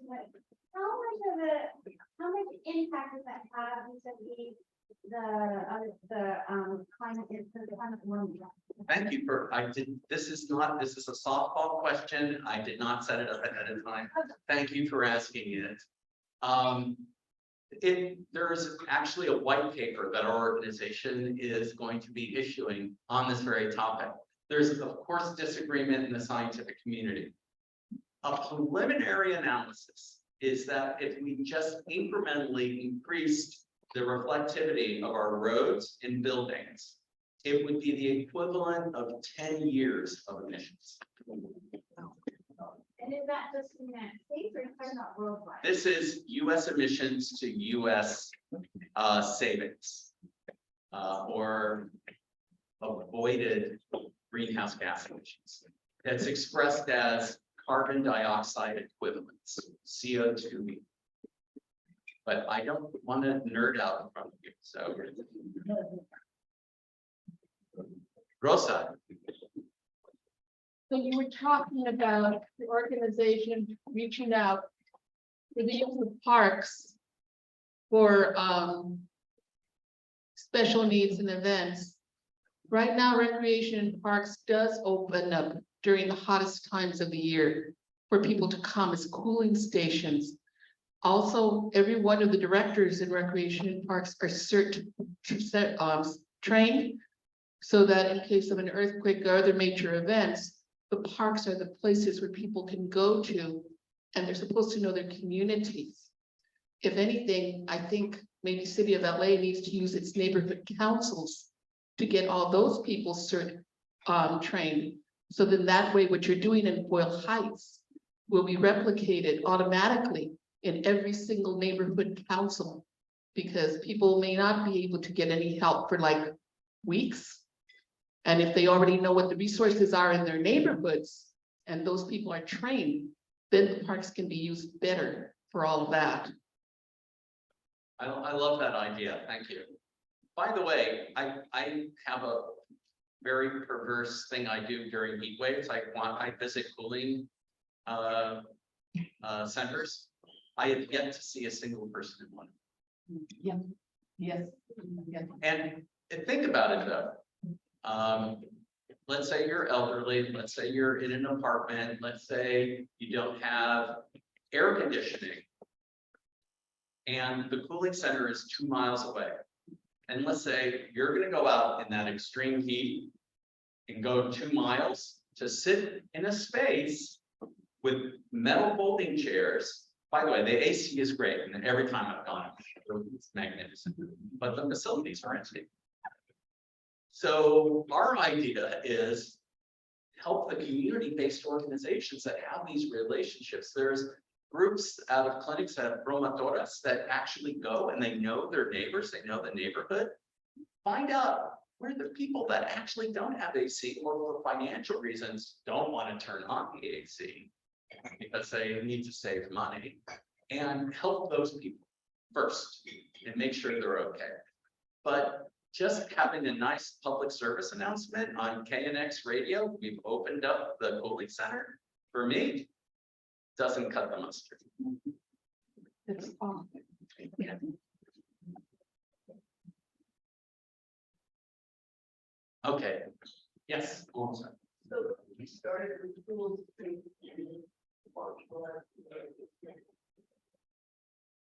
How much impact does that have vis-a-vis the climate, the climate warming? thank you this is a softball question. I did not set it up ahead of time. Thank you for asking it. There's actually a white paper that our organization is going to be issuing on this very topic. There's of course disagreement in the scientific community. A preliminary analysis is that if we just incrementally increased the reflectivity of our roads and buildings, it would be the equivalent of 10 years of emissions. And is that just in that States or is that not worldwide? This is US emissions to US savings or avoided greenhouse gas emissions. It's expressed as carbon dioxide equivalents, CO2. But I don't want to nerd out in front of you, so. Rosa. So you were talking about the organization reaching out for the use of parks for special needs and events. Right now, recreation in parks does open up during the hottest times of the year for people to come as cooling stations. Also, every one of the directors in recreation in parks are trained so that in case of an earthquake or other major events, the parks are the places where people can go to, and they're supposed to know their communities. If anything, I think maybe City of LA needs to use its neighborhood councils to get all those people trained. So then that way, what you're doing in Boyle Heights will be replicated automatically in every single neighborhood council, because people may not be able to get any help for like weeks. And if they already know what the resources are in their neighborhoods and those people are trained, then the parks can be used better for all of that. I love that idea. Thank you. By the way, I have a very perverse thing I do during heat waves. I visit cooling centers. I have yet to see a single person in one. Yeah. Yes. Yeah. And think about it though. Let's say you're elderly, let's say you're in an apartment, let's say you don't have air conditioning. And the cooling center is 2 miles away. And let's say you're gonna go out in that extreme heat and go 2 miles to sit in a space with metal folding chairs. By the way, the AC is great, and every time I've gone, it's magnificent, but the facilities are empty. So our idea is help the community-based organizations that have these relationships. There's groups out of clinics at promotoras that actually go and they know their neighbors, they know the neighborhood. Find out where the people that actually don't have AC or for financial reasons don't want to turn on the AC because they need to save money, and help those people first and make sure they're okay. But just having a nice public service announcement on KNX radio, we've opened up the cooling center, for me, doesn't cut the mustard. That's all. Okay, yes. So we started with tools.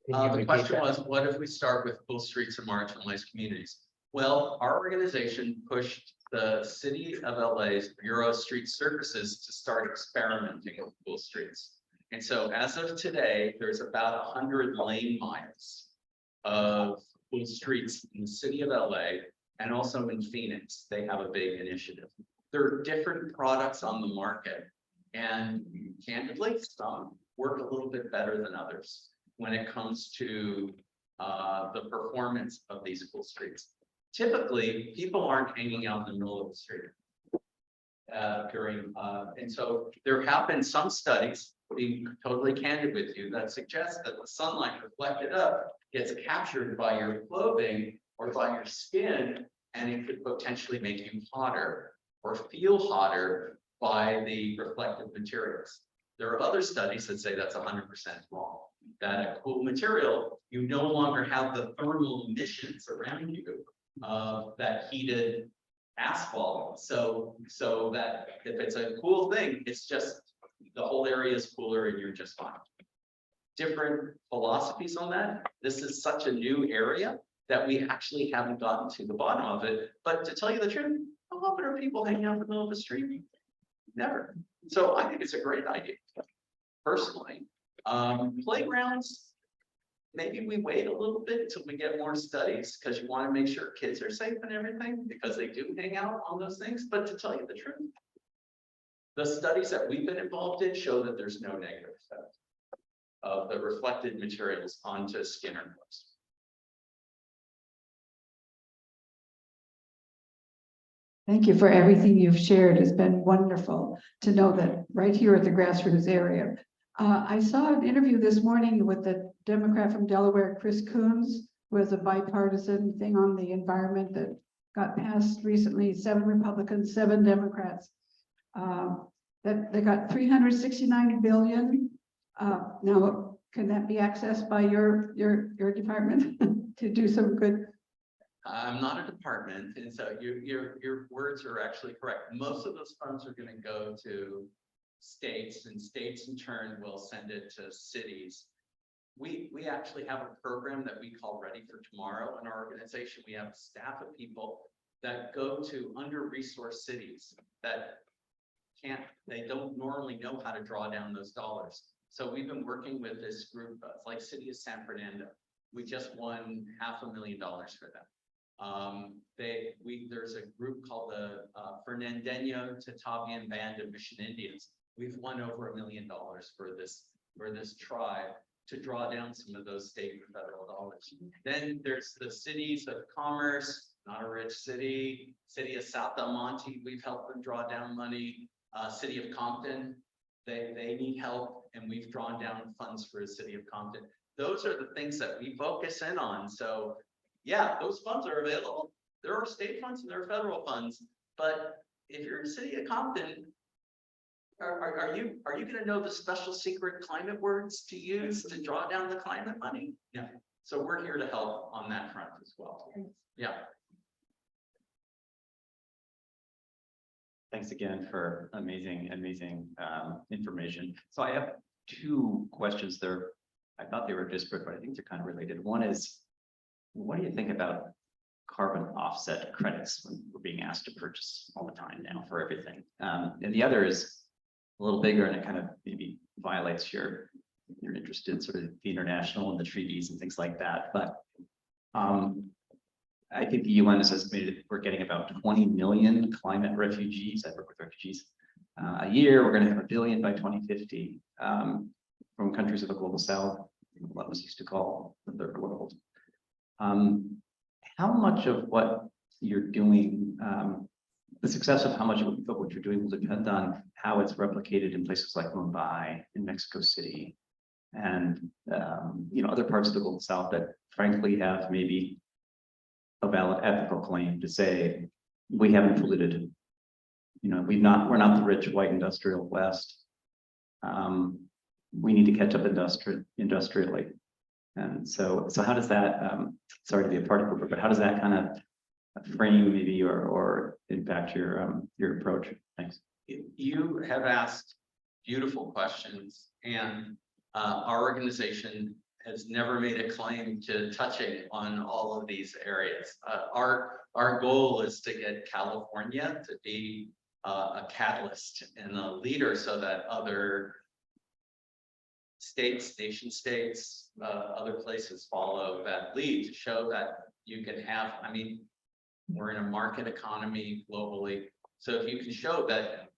The question was, what if we start with cool streets and marginalized communities? Well, our organization pushed the City of LA's Bureau of Street Services to start experimenting with cool streets. And so as of today, there's about 100 lane miles of cool streets in the City of LA, and also in Phoenix, they have a big initiative. There are different products on the market, and candidly, some work a little bit better than others when it comes to the performance of these cool streets. Typically, people aren't hanging out in the middle of the street. And so there have been some studies, being totally candid with you, that suggest that the sunlight reflected up gets captured by your clothing or by your skin, and it could potentially make you hotter or feel hotter by the reflective materials. There are other studies that say that's 100% wrong. That a cool material, you no longer have the thermal emissions around you of that heated asphalt. So that if it's a cool thing, it's just the whole area is cooler and you're just fine. Different philosophies on that. This is such a new area that we actually haven't gotten to the bottom of it. But to tell you the truth, how often are people hanging out in the middle of the street? Never. So I think it's a great idea. Personally, playgrounds, maybe we wait a little bit until we get more studies, because you want to make sure kids are safe and everything, because they do hang out on those things. But to tell you the truth, the studies that we've been involved in show that there's no negative effect of the reflected materials onto skin or clothes. Thank you for everything you've shared. It's been wonderful to know that right here at the grassroots area. I saw an interview this morning with the Democrat from Delaware, Chris Coons, who has a bipartisan thing on the environment that got passed recently, 7 Republicans, 7 Democrats. That they got $369 billion. Now, can that be accessed by your department to do some good? I'm not a department, and so your words are actually correct. Most of those funds are going to go to states, and states in turn will send it to cities. We actually have a program that we call Ready for Tomorrow in our organization. We have a staff of people that go to under-resourced cities that they don't normally know how to draw down those dollars. So we've been working with this group, like City of San Fernando. We just won $500,000 for them. There's a group called the Fernandino Tatavian Band of Mission Indians. We've won over $1 million for this tribe to draw down some of those state and federal dollars. Then there's the cities of Commerce, not a rich city. City of South El Monte, we've helped them draw down money. City of Compton, they need help, and we've drawn down funds for the City of Compton. Those are the things that we focus in on. So yeah, those funds are available. There are state funds and there are federal funds. But if you're in the City of Compton, are you going to know the special secret climate words to use to draw down the climate money? Yeah. So we're here to help on that front as well. Yeah. Thanks again for amazing information. So I have 2 questions there. I thought they were disparate, but I think they're kind of related. One is, what do you think about carbon offset credits when we're being asked to purchase all the time now for everything? And the other is a little bigger, and it kind of maybe violates your interest in sort of the international and the treaties and things like that. But I think the UN has estimated we're getting about 20 million climate refugees. I work with refugees a year. We're going to have 1 billion by 2050 from countries of the global south, what was used to call the third world. How much of what you're doing, the success of how much of what you're doing will depend on how it's replicated in places like Mumbai, in Mexico City, and other parts of the global south that frankly have maybe a valid ethical claim to say we haven't polluted. We're not the rich white industrial West. We need to catch up industrially. And so how does that, sorry to be a party pooper, but how does that kind of frame maybe or impact your approach? Thanks. You have asked beautiful questions, and our organization has never made a claim to touching on all of these areas. Our goal is to get California to be a catalyst and a leader so that other states, nation states, other places follow that lead to show that you can have, we're in a market economy globally. So if you can show that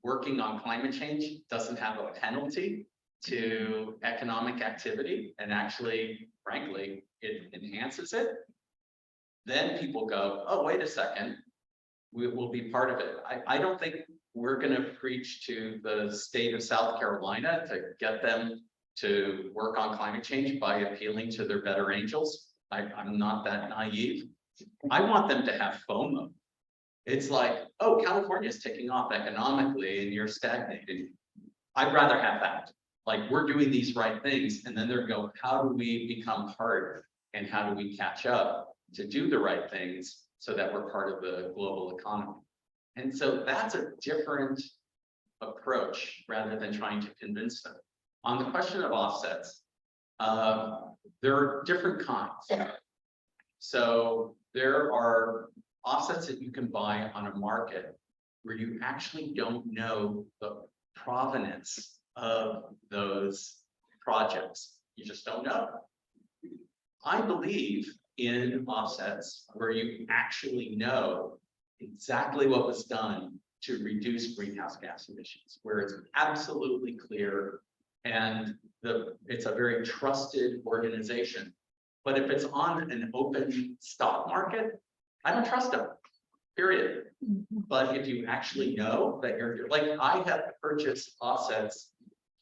working on climate change doesn't have a penalty to economic activity, and actually, frankly, it enhances it, then people go, oh, wait a second, we will be part of it. I don't think we're gonna preach to the state of South Carolina to get them to work on climate change by appealing to their better angels. I'm not that naive. I want them to have FOMO. It's like, oh, California is taking off economically and you're stagnating. I'd rather have that. Like, we're doing these right things, and then they're going, how do we become part, and how do we catch up to do the right things so that we're part of the global economy? And so that's a different approach rather than trying to convince them. On the question of offsets, there are different kinds. So there are offsets that you can buy on a market where you actually don't know the provenance of those projects. You just don't know. I believe in offsets where you actually know exactly what was done to reduce greenhouse gas emissions, where it's absolutely clear and it's a very trusted organization. But if it's on an open stock market, I don't trust them, period. But if you actually know that you're, like, I have purchased offsets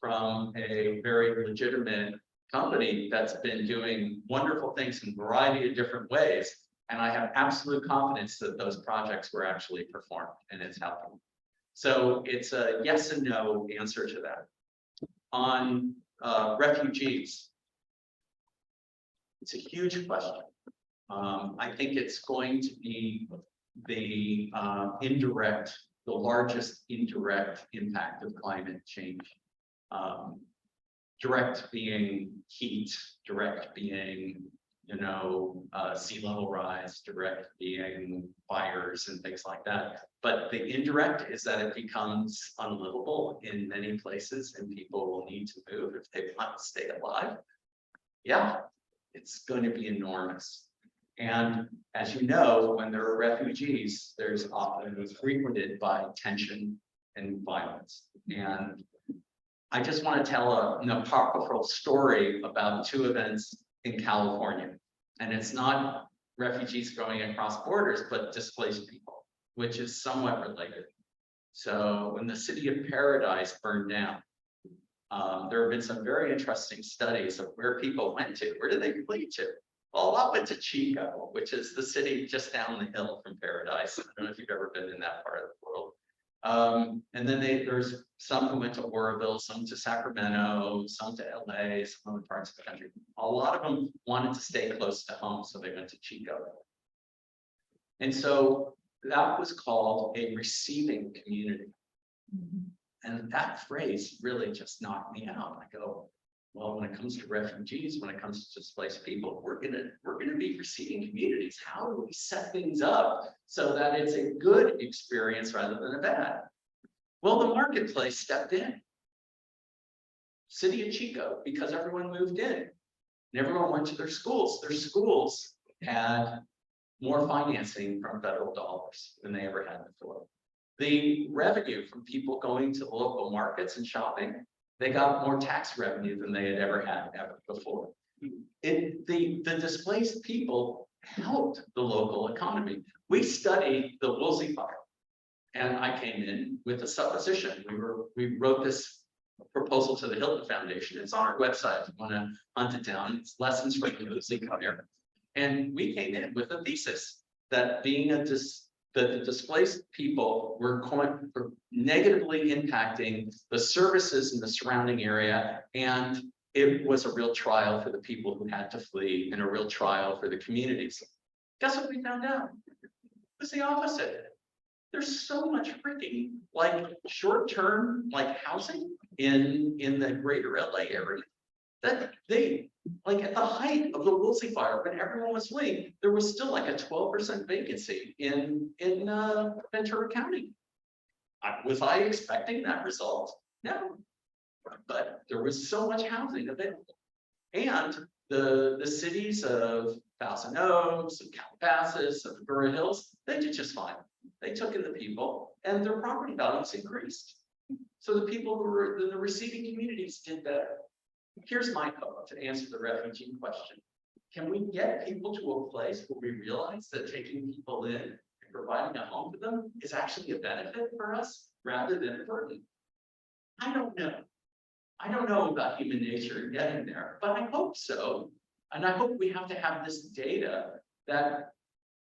from a very legitimate company that's been doing wonderful things in a variety of different ways. And I have absolute confidence that those projects were actually performed and it's helping. So it's a yes and no answer to that. On refugees, it's a huge question. I think it's going to be the largest indirect impact of climate change. Direct being heat, direct being, sea level rise, direct being fires and things like that. But the indirect is that it becomes unlivable in many places and people will need to move if they want to stay alive. Yeah, it's going to be enormous. And as you know, when there are refugees, there's often frequented by tension and violence. And I just want to tell an apocryphal story about two events in California. And it's not refugees going across borders, but displaced people, which is somewhat related. So when the city of Paradise burned down, there have been some very interesting studies of where people went to. Where did they flee to? Well, a lot went to Chico, which is the city just down the hill from Paradise. I don't know if you've ever been in that part of the world. And then there's some who went to Oroville, some to Sacramento, some to LA, some other parts of the country. A lot of them wanted to stay close to home, so they went to Chico. And so that was called a receiving community. And that phrase really just knocked me out. I go, well, when it comes to refugees, when it comes to displaced people, we're gonna be receiving communities. How do we set things up so that it's a good experience rather than a bad? Well, the marketplace stepped in. City of Chico, because everyone moved in and everyone went to their schools. Their schools had more financing from federal dollars than they ever had before. The revenue from people going to the local markets and shopping, they got more tax revenue than they had ever had before. The displaced people helped the local economy. We studied the Woolsey fire, and I came in with a supposition. We wrote this proposal to the Hilton Foundation. It's on our website if you want to hunt it down. It's lessons from the Woolsey fire, and we came in with a thesis that the displaced people were negatively impacting the services in the surrounding area. And it was a real trial for the people who had to flee and a real trial for the communities. Guess what we found out? It was the opposite. There's so much freaking short-term housing in the greater LA area that they, at the height of the Woolsey fire, when everyone was fleeing, there was still a 12% vacancy in Ventura County. Was I expecting that result? No, but there was so much housing available. And the cities of Thousand Oaks, of Calabasas, of Ventura Hills, they did just fine. They took in the people and their property values increased. So the people who were in the receiving communities did better. Here's my hope to answer the refugee question. Can we get people to a place where we realize that taking people in and providing a home for them is actually a benefit for us rather than a burden? I don't know. I don't know about human nature getting there, but I hope so. And I hope we have to have this data that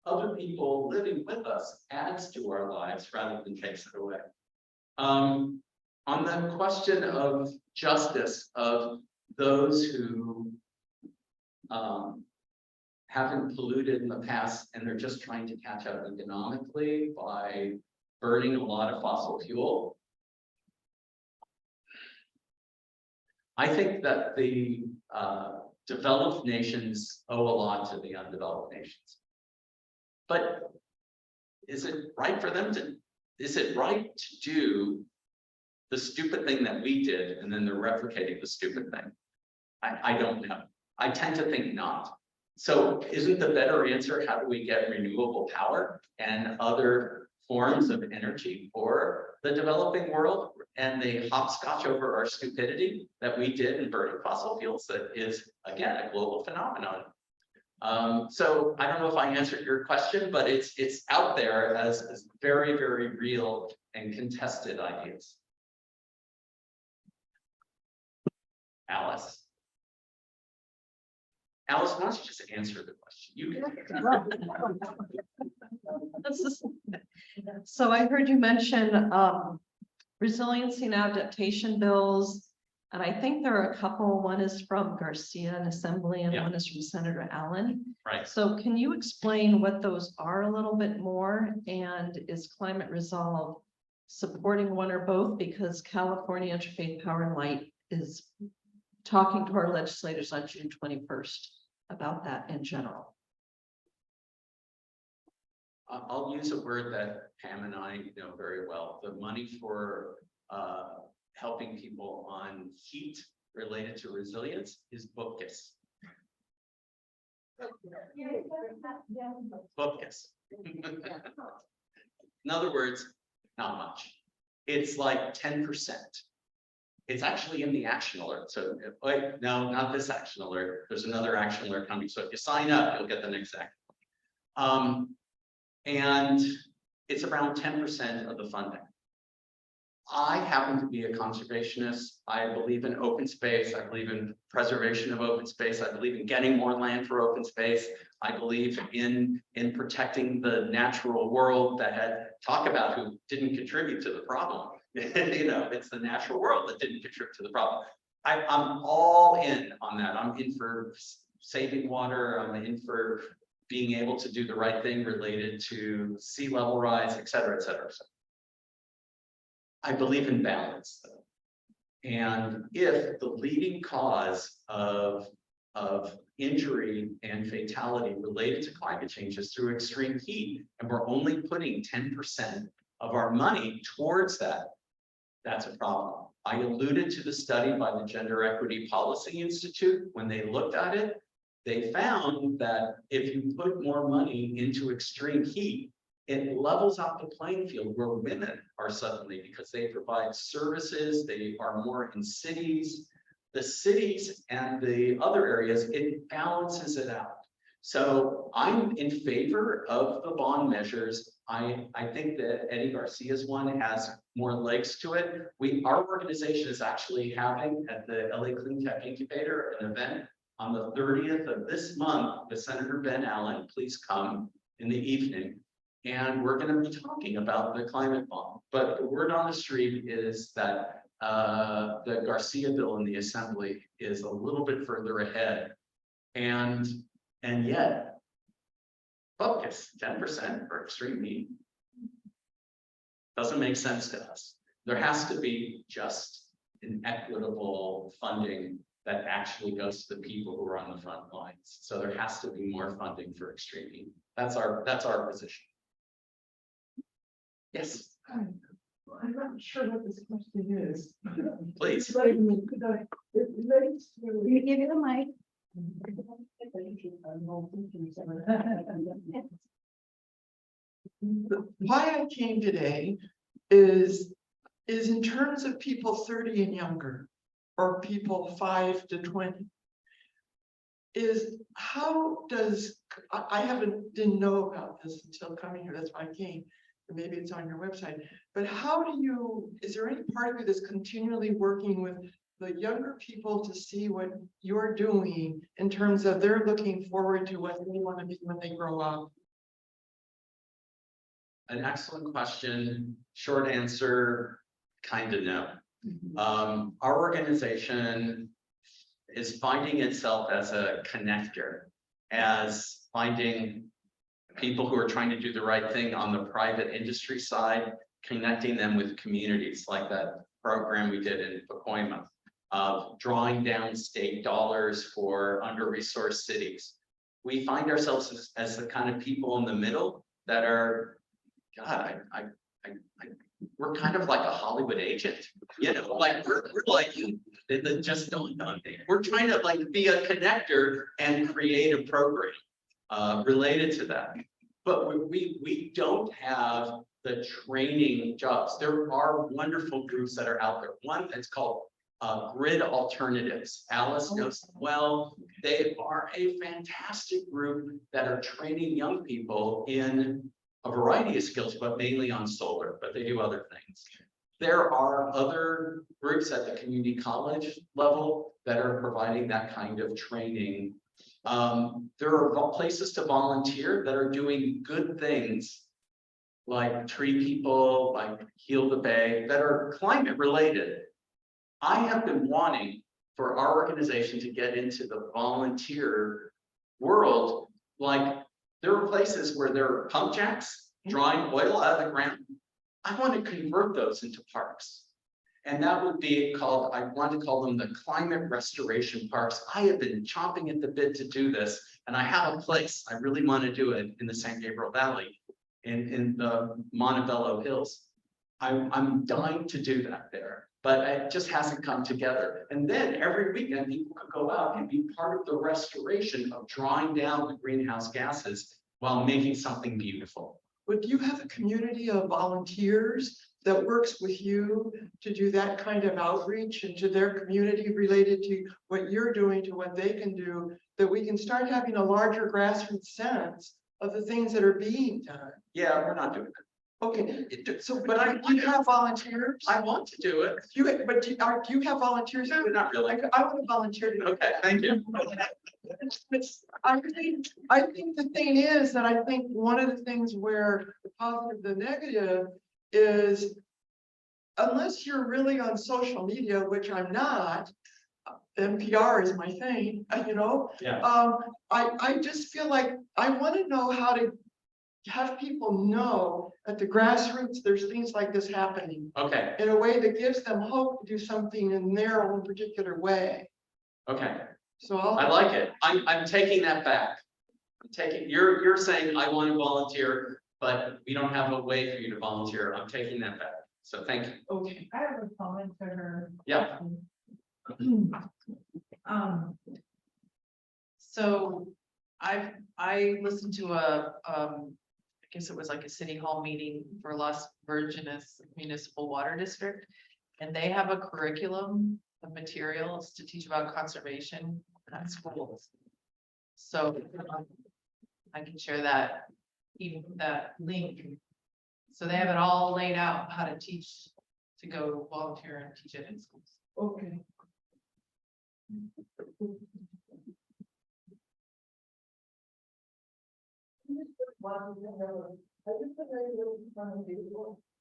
other people living with us adds to our lives rather than takes it away. On the question of justice of those who haven't polluted in the past and they're just trying to catch up economically by burning a lot of fossil fuel. I think that the developed nations owe a lot to the undeveloped nations. But is it right for them to, is it right to do the stupid thing that we did and then they're replicating the stupid thing? I don't know. I tend to think not. So isn't the better answer, how do we get renewable power and other forms of energy for the developing world? And they hopscotch over our stupidity that we did in burning fossil fuels that is, again, a global phenomenon. So I don't know if I answered your question, but it's out there as very, very real and contested ideas. Alice? Alice, why don't you just answer the question? You can. So I heard you mention resiliency and adaptation bills. And I think there are a couple, one is from Garcia in Assembly and one is from Senator Allen. Right. So can you explain what those are a little bit more? And is Climate Resolve supporting one or both? Because California Interfaith Power and Light is talking to our legislators on June 21st about that in general. I'll use a word that Pam and I know very well. The money for helping people on heat related to resilience is BOOCUS. BOOCUS. In other words, not much. It's like 10%. It's actually in the action alert. So wait, no, not this action alert. There's another action alert coming. So if you sign up, you'll get the next action. And it's around 10% of the funding. I happen to be a conservationist. I believe in open space. I believe in preservation of open space. I believe in getting more land for open space. I believe in protecting the natural world that had talk about who didn't contribute to the problem. You know, it's the natural world that didn't contribute to the problem. I'm all in on that. I'm in for saving water. I'm in for being able to do the right thing related to sea level rise, et cetera, et cetera, et cetera. I believe in balance, though. And if the leading cause of injury and fatality related to climate change is through extreme heat, and we're only putting 10% of our money towards that, that's a problem. I alluded to the study by the Gender Equity Policy Institute. When they looked at it, they found that if you put more money into extreme heat, it levels out the playing field where women are suddenly, because they provide services, they are more in cities. The cities and the other areas, it balances it out. So I'm in favor of the bond measures. I think that Eddie Garcia's one has more legs to it. Our organization is actually having at the LA Clean Tech Incubator an event on the 30th of this month with Senator Ben Allen. Please come in the evening. And we're going to be talking about the climate bond. But the word on the street is that the Garcia bill in the Assembly is a little bit further ahead. And yet, focus 10% for extreme heat. Doesn't make sense to us. There has to be just an equitable funding that actually goes to the people who are on the front lines. So there has to be more funding for extreme heat. That's our position. Yes. I'm not sure what this question is. Please. Could I, it relates to. You give it a mic. Why I came today is in terms of people 30 and younger, or people 5 to 20. Is how does didn't know about this until coming here, that's why I came. And maybe it's on your website, but is there any part of you that's continually working with the younger people to see what you're doing in terms of they're looking forward to what they want to be when they grow up? An excellent question. Short answer, kind of no. Our organization is finding itself as a connector, as finding people who are trying to do the right thing on the private industry side, connecting them with communities like that program we did in Pacoima, of drawing down state dollars for under-resourced cities. We find ourselves as the kind of people in the middle that are, God, we're kind of like a Hollywood agent, you know, like we're like, it just don't know. We're trying to like be a connector and create a program related to that. But we don't have the training jobs. There are wonderful groups that are out there. One that's called Grid Alternatives. Alice knows them well. They are a fantastic group that are training young people in a variety of skills, but mainly on solar, but they do other things. There are other groups at the community college level that are providing that kind of training. There are places to volunteer that are doing good things like Tree People, like Heal the Bay, that are climate related. I have been wanting for our organization to get into the volunteer world. Like there are places where there are pump jacks drawing oil out of the ground. I want to convert those into parks. And that would be called, I want to call them the climate restoration parks. I have been chomping at the bit to do this, and I have a place. I really want to do it in the San Gabriel Valley, in the Montebello Hills. I'm dying to do that there, but it just hasn't come together. And then every weekend, people could go out and be part of the restoration of drawing down the greenhouse gases while making something beautiful. Would you have a community of volunteers that works with you to do that kind of outreach into their community related to what you're doing, to what they can do, that we can start having a larger grassroots sense of the things that are being done? Yeah, we're not doing it. Okay, so, but you have volunteers? I want to do it. Do you have volunteers? No, not really. I want to volunteer. Okay, thank you. I think the thing is that I think one of the things where the positive, the negative is, unless you're really on social media, which I'm not, NPR is my thing, you know. Yeah. I just feel like I want to know how to have people know at the grassroots there's things like this happening Okay, in a way that gives them hope to do something in their own particular way. okay. So I like it. I'm taking that back. You're saying I want to volunteer, but we don't have a way for you to volunteer. I'm taking that back. So thank you. okay. I have a comment to her. Yeah. So I listened to I guess it was like a city hall meeting for Las Virgenes Municipal Water District. And they have a curriculum of materials to teach about conservation at schools. So I can share that, even that link. So they have it all laid out how to teach, to go volunteer and teach it in schools. Okay.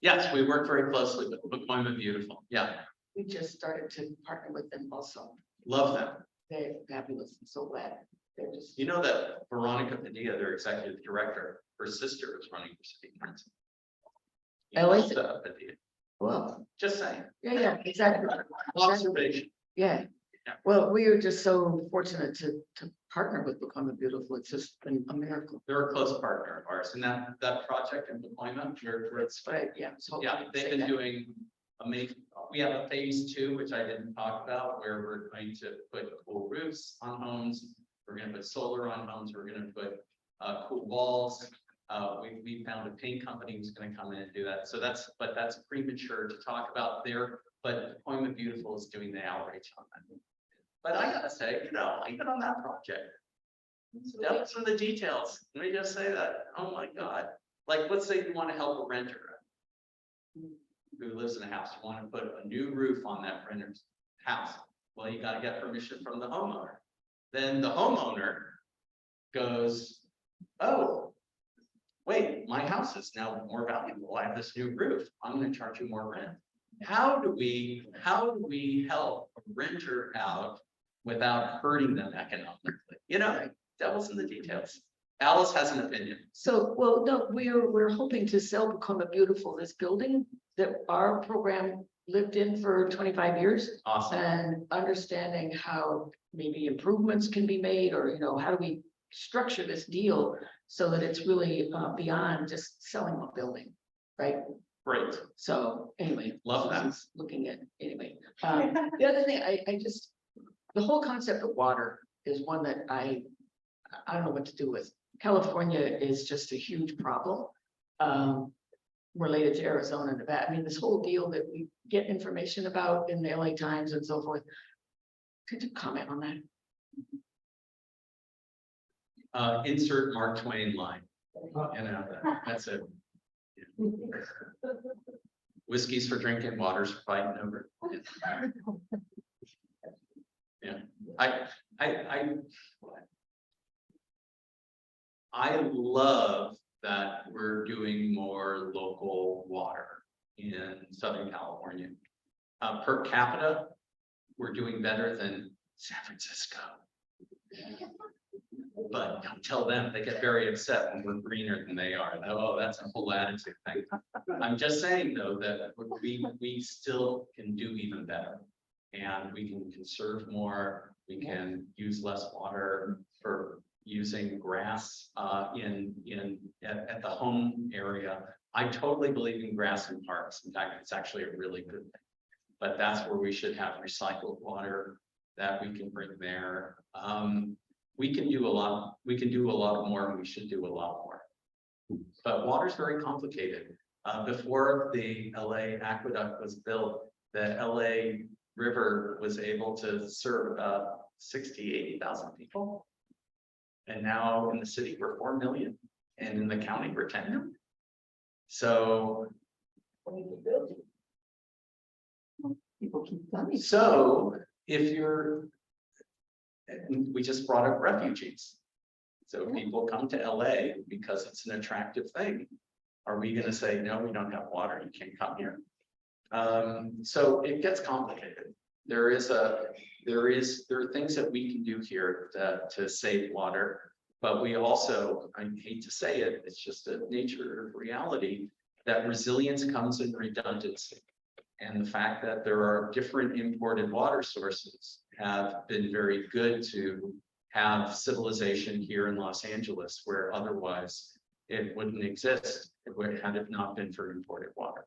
Yes, we work very closely with Pacoima Beautiful. Yeah, We just started to partner with them also. love them. They're fabulous. I'm so glad. They're just. You know that Veronica Padilla, their executive director, her sister is running for city council. You Oh, know is it? that, Padilla. Well, Just saying, yeah, exactly. observation. Yeah. Yeah. Well, we are just so fortunate to partner with Pacoima Beautiful. It's just been a miracle. They're a close partner of ours, and that project in Pacoima, it's But yeah, so. yeah, they've been doing amazing. We have a phase 2, which I didn't talk about, where we're going to put cool roofs on homes. We're gonna put solar on homes. We're gonna put cool walls. We found a paint company who's gonna come in and do that. So that's premature to talk about there, but Pacoima Beautiful is doing the outreach on that. But I gotta say, you know, even on that project, Devil's in the details. Let me just say that. Oh my God. Like, let's say you want to help a renter who lives in a house, you want to put a new roof on that renter's house. Well, you got to get permission from the homeowner. Then the homeowner goes, oh, wait, my house is now more valuable. I have this new roof. I'm going to charge you more rent. How do we help a renter out without hurting them economically? You know, devil's in the details. Alice has an opinion. So, well, no, we're hoping to sell Become Beautiful, this building that our program lived in for 25 years. Awesome. And understanding how maybe improvements can be made, or, how do we structure this deal so that it's really beyond just selling a building, right? Great. So anyway. Love that. Susan's looking at, anyway. The other thing, I just, the whole concept of water is one that I don't know what to do with. California is just a huge problem related to Arizona and Nevada. I mean, this whole deal that we get information about in the LA Times and so forth. Could you comment on that? Insert Mark Twain line. That's it. Whiskey's for drinking, water's for fighting over. Yeah, I love that we're doing more local water in Southern California. Per capita, we're doing better than San Francisco. But don't tell them, they get very upset when we're greener than they are. Oh, that's a whole attitude thing. I'm just saying though, that we still can do even better. And we can conserve more, we can use less water for using grass at the home area. I totally believe in grass in parks. In fact, it's actually a really good thing. But that's where we should have recycled water that we can bring there. We can do a lot more, and we should do a lot more. But water is very complicated. Before the LA aqueduct was built, the LA River was able to serve about 80,000 people. And now in the city, we're 4 million. And in the county, we're 10 million. So People keep coming. So if we just brought up refugees. So people come to LA because it's an attractive thing. Are we going to say, no, we don't have water, you can't come here? So it gets complicated. There are things that we can do here to save water, but we also, I hate to say it, it's just a nature of reality that resilience comes in redundancy. And the fact that there are different imported water sources have been very good to have civilization here in Los Angeles, where otherwise it wouldn't exist had it not been for imported water.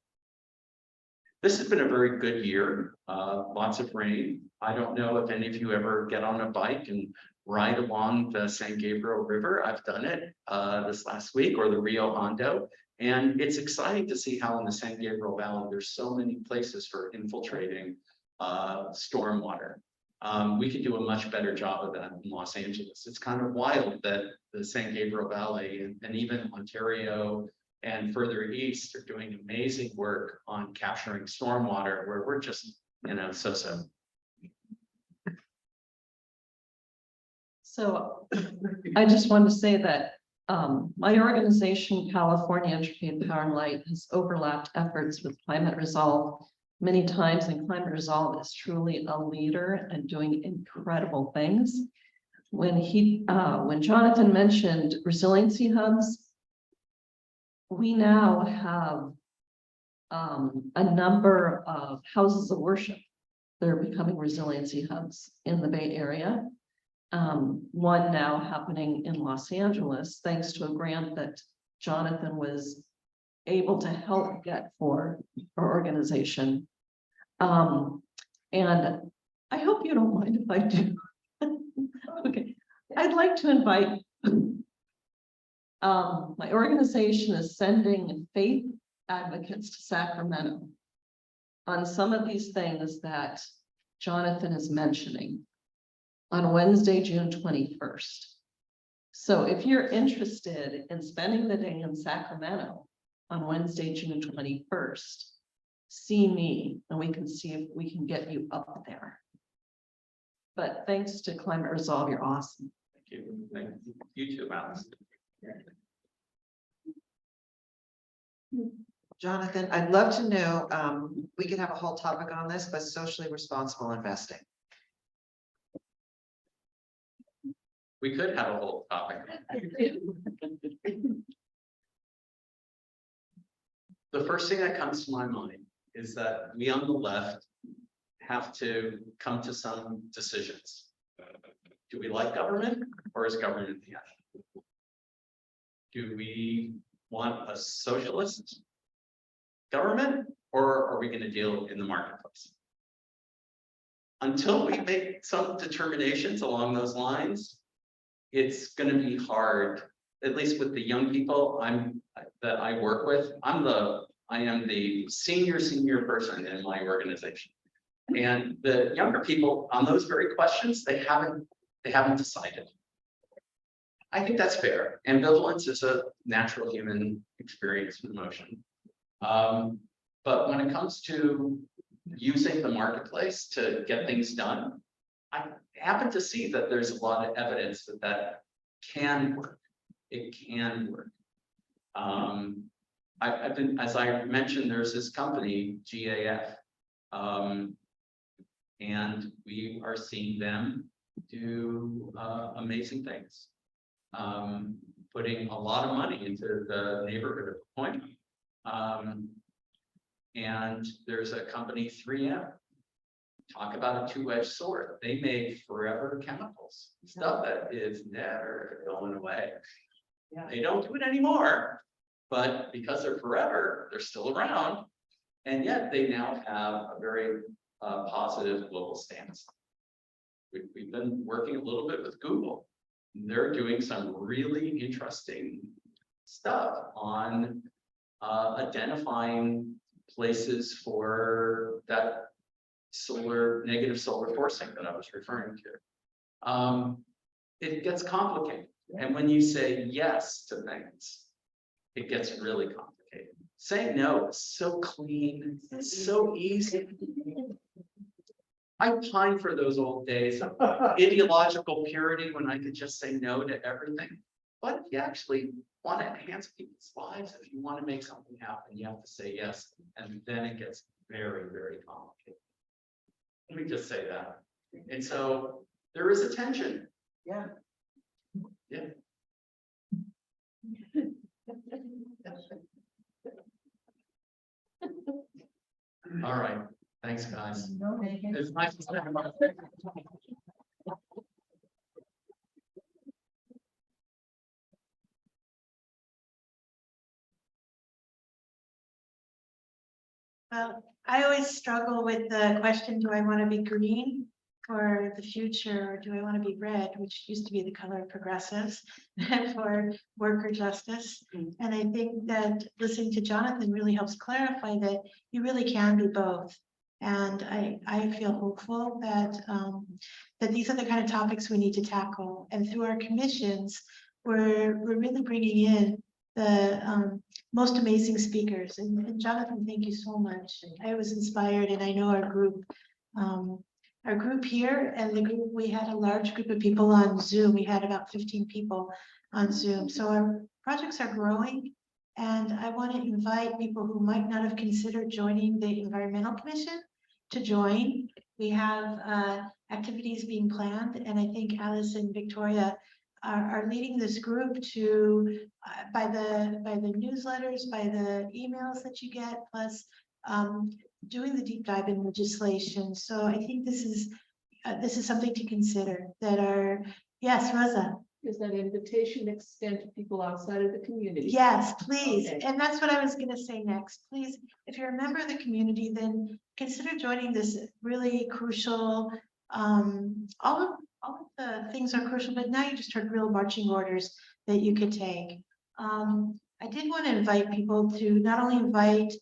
This has been a very good year, lots of rain. I don't know if any of you ever get on a bike and ride along the San Gabriel River. I've done it this last week, or the Rio Hondo. And it's exciting to see how in the San Gabriel Valley, there's so many places for infiltrating stormwater. We could do a much better job of that in Los Angeles. It's kind of wild that the San Gabriel Valley and even Ontario and further east are doing amazing work on capturing stormwater, where we're just, so-so. So I just want to say that my organization, California Interfaith Power and Light, has overlapped efforts with Climate Resolve many times, and Climate Resolve is truly a leader and doing incredible things. When Jonathan mentioned resiliency hubs, we now have a number of houses of worship that are becoming resiliency hubs in the Bay Area. One now happening in Los Angeles, thanks to a grant that Jonathan was able to help get for our organization. And I hope you don't mind if I do. Okay, I'd like to invite, my organization is sending faith advocates to Sacramento on some of these things that Jonathan is mentioning on Wednesday, June 21st. So if you're interested in spending the day in Sacramento on Wednesday, June 21st, see me and we can see if we can get you up there. But thanks to Climate Resolve, you're awesome. Thank you. You too, Alice. Jonathan, I'd love to know, we could have a whole topic on this, but socially responsible investing. We could have a whole topic. The first thing that comes to my mind is that we on the left have to come to some decisions. Do we like government, or is government the enemy? Do we want a socialist government, or are we going to deal in the marketplace? Until we make some determinations along those lines, it's going to be hard, at least with the young people that I work with. I am the senior person in my organization. And the younger people on those very questions, they haven't decided. I think that's fair. Ambivalence is a natural human experience and emotion. But when it comes to using the marketplace to get things done, I happen to see that there's a lot of evidence that can work. It can work. I've been, as I mentioned, there's this company, GAF, and we are seeing them do amazing things. Putting a lot of money into the neighborhood of Point. And there's a company, 3M. Talk about a two-edged sword. They make forever chemicals, stuff that is never going away. Yeah. They don't do it anymore, but because they're forever, they're still around. And yet they now have a very positive global stance. We've been working a little bit with Google. They're doing some really interesting stuff on identifying places for that negative solar forcing that I was referring to. It gets complicated. And when you say yes to things, it gets really complicated. Saying no is so clean, it's so easy. I pine for those old days of ideological purity when I could just say no to everything. But if you actually want to enhance people's lives, if you want to make something happen, you have to say yes. And then it gets very, very complicated. Let me just say that. And so there is a tension. Yeah. Yeah. All right. Thanks, guys. It's nice to spend my Well, I always struggle with the question, do I want to be green for the future, or do I want to be red, which used to be the color of progressives, for worker justice? And I think that listening to Jonathan really helps clarify that you really can be both. And I feel hopeful that that these are the kind of topics we need to tackle. And through our commissions, we're really bringing in the most amazing speakers. And Jonathan, thank you so much. I was inspired, and I know our group here and the group, we had a large group of people on Zoom. We had about 15 people on Zoom. So our projects are growing. And I want to invite people who might not have considered joining the Environmental Commission to join. We have activities being planned, and I think Alice and Victoria are leading this group to by the newsletters, by the emails that you get, plus doing the deep dive in legislation. So I think this is something to consider. That are, yes, Rosa. Is that invitation extend to people outside of the community? Yes, please. Okay. And that's what I was going to say next. Please, if you're a member of the community, then consider joining this really crucial. All of the things are crucial, but now you just heard real marching orders that you could take. I did want to invite people to not only invite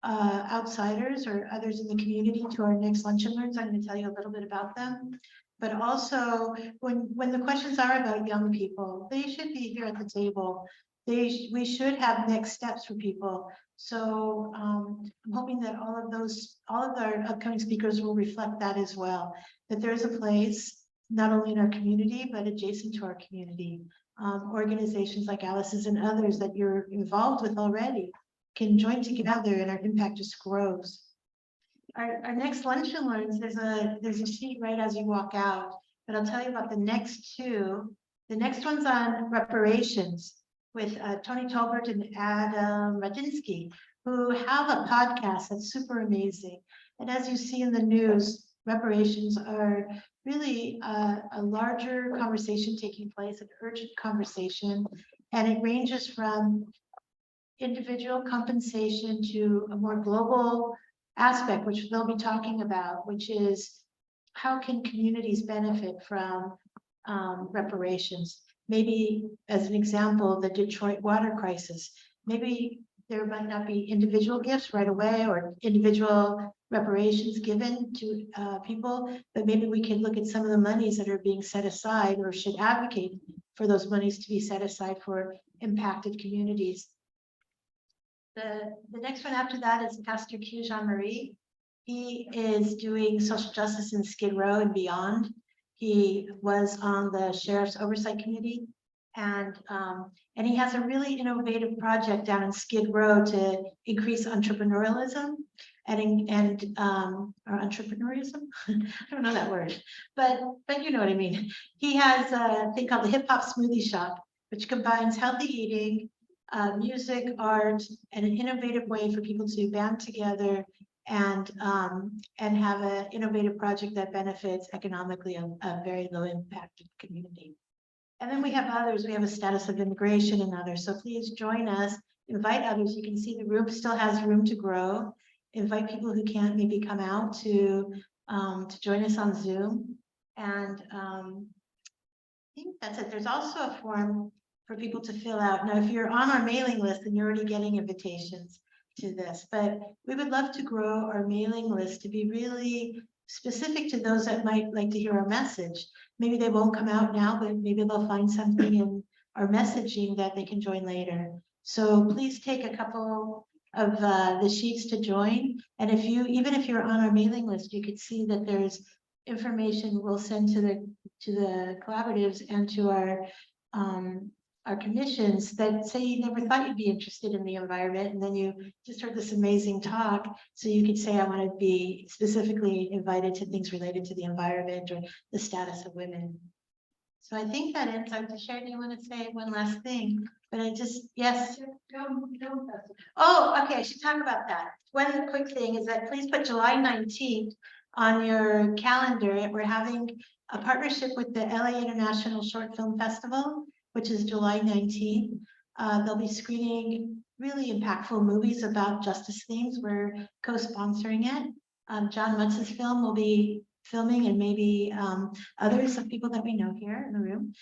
outsiders or others in the community to our next lunch and learns. I'm going to tell you a little bit about them. But also, when the questions are about young people, they should be here at the table. We should have next steps for people. So I'm hoping that all of our upcoming speakers will reflect that as well. That there is a place, not only in our community, but adjacent to our community. Organizations like Alice's and others that you're involved with already can join together and our impact just grows. Our next lunch and learns, there's a sheet right as you walk out, but I'll tell you about the next two. The next one's on reparations with Tony Tolbert and Adam Radinsky, who have a podcast that's super amazing. And as you see in the news, reparations are really a larger conversation taking place, an urgent conversation, and it ranges from individual compensation to a more global aspect, which they'll be talking about, which is how can communities benefit from reparations? Maybe as an example, the Detroit water crisis. Maybe there might not be individual gifts right away or individual reparations given to people, but maybe we can look at some of the monies that are being set aside or should advocate for those monies to be set aside for impacted communities. The next one after that is Pastor Q Jean-Marie. He is doing social justice in Skid Row and beyond. He was on the Sheriff's Oversight Committee, and he has a really innovative project down in Skid Row to increase entrepreneurialism or entrepreneurism. I don't know that word, but you know what I mean. He has a thing called the Hip Hop Smoothie Shop, which combines healthy eating, music, art, and an innovative way for people to band together and have an innovative project that benefits economically a very low impacted community. And then we have others. We have a status of immigration and others. So please join us, invite others. You can see the room still has room to grow. Invite people who can't maybe come out to join us on Zoom. And I think that's it. There's also a form for people to fill out. Now, if you're on our mailing list, then you're already getting invitations to this, but we would love to grow our mailing list to be really specific to those that might like to hear our message. Maybe they won't come out now, but maybe they'll find something in our messaging that they can join later. So please take a couple of the sheets to join. And even if you're on our mailing list, you could see that there's information we'll send to the collaboratives and to our commissions that say you never thought you'd be interested in the environment, and then you just heard this amazing talk, so you could say I want to be specifically invited to things related to the environment or the status of women. So I think that ends. Sharon, do you want to say one last thing? But yes. Oh, okay, I should talk about that. One quick thing is that please put July 19th on your calendar. We're having a partnership with the LA International Short Film Festival, which is July 19th. They'll be screening really impactful movies about justice themes. We're co-sponsoring it. John Mutz's film will be filming, and maybe others of people that we know here in the room.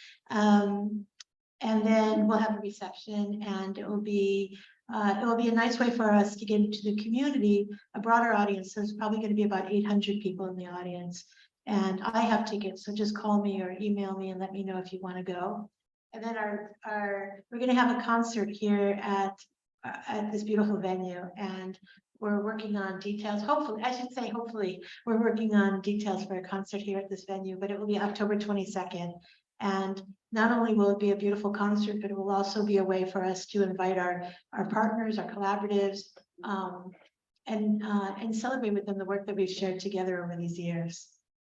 And then we'll have a reception, and it will be a nice way for us to get into the community, a broader audience. There's probably going to be about 800 people in the audience. And I have tickets, so just call me or email me and let me know if you want to go. And then we're going to have a concert here at this beautiful venue, and we're working on details. Hopefully, we're working on details for a concert here at this venue, but it will be October 22nd. And not only will it be a beautiful concert, but it will also be a way for us to invite our partners, our collaboratives, and celebrate with them the work that we've shared together over these years.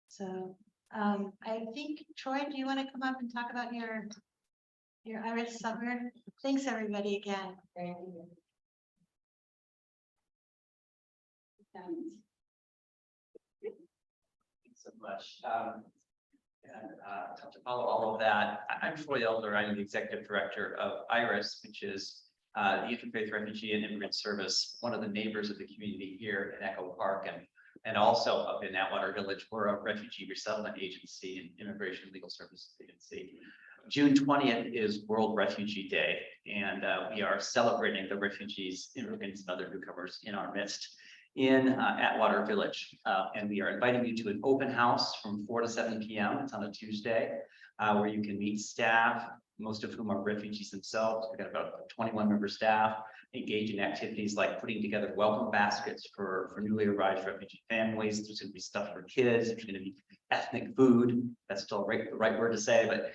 So I think, Troy, do you want to come up and talk about your Irish summer? Thanks, everybody, again. Thank you so much. To follow all of that, I'm Troy Elder. I'm the executive director of IRIS, which is the Interfaith Refugee and Immigrant Service, one of the neighbors of the community here in Echo Park, and also up in Atwater Village. We're a refugee resettlement agency and immigration legal services agency. June 20th is World Refugee Day, and we are celebrating the refugees, immigrants, and other newcomers in our midst. in Atwater Village. And we are inviting you to an open house from 4 to 7 p.m. It's on a Tuesday, where you can meet staff, most of whom are refugees themselves. We've got about a 21-member staff, engage in activities like putting together welcome baskets for newly arrived refugee families. There's going to be stuff for kids. There's going to be ethnic food. That's still the right word to say, but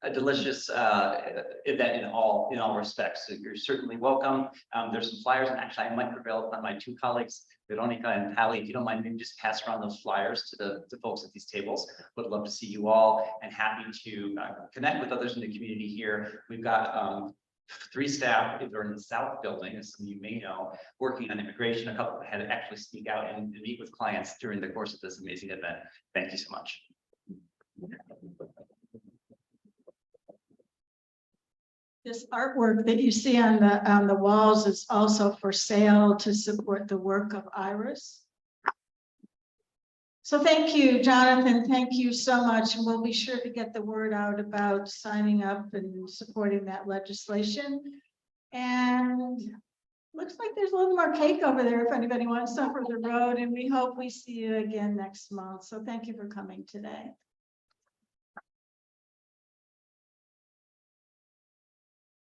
a delicious event in all respects. So you're certainly welcome. There's some flyers, and actually I might prevail upon my two colleagues, Veronica and Pally, if you don't mind, maybe just pass around those flyers to the folks at these tables. Would love to see you all, and happy to connect with others in the community here. We've got 3 staff either in the South Building, as some of you may know, working on immigration. A couple had to actually sneak out and meet with clients during the course of this amazing event. Thank you so much. This artwork that you see on the walls is also for sale to support the work of Iris. So thank you, Jonathan. Thank you so much. And we'll be sure to get the word out about signing up and supporting that legislation. And looks like there's a little more cake over there if anybody wants some for the road. And we hope we see you again next month. So thank you for coming today.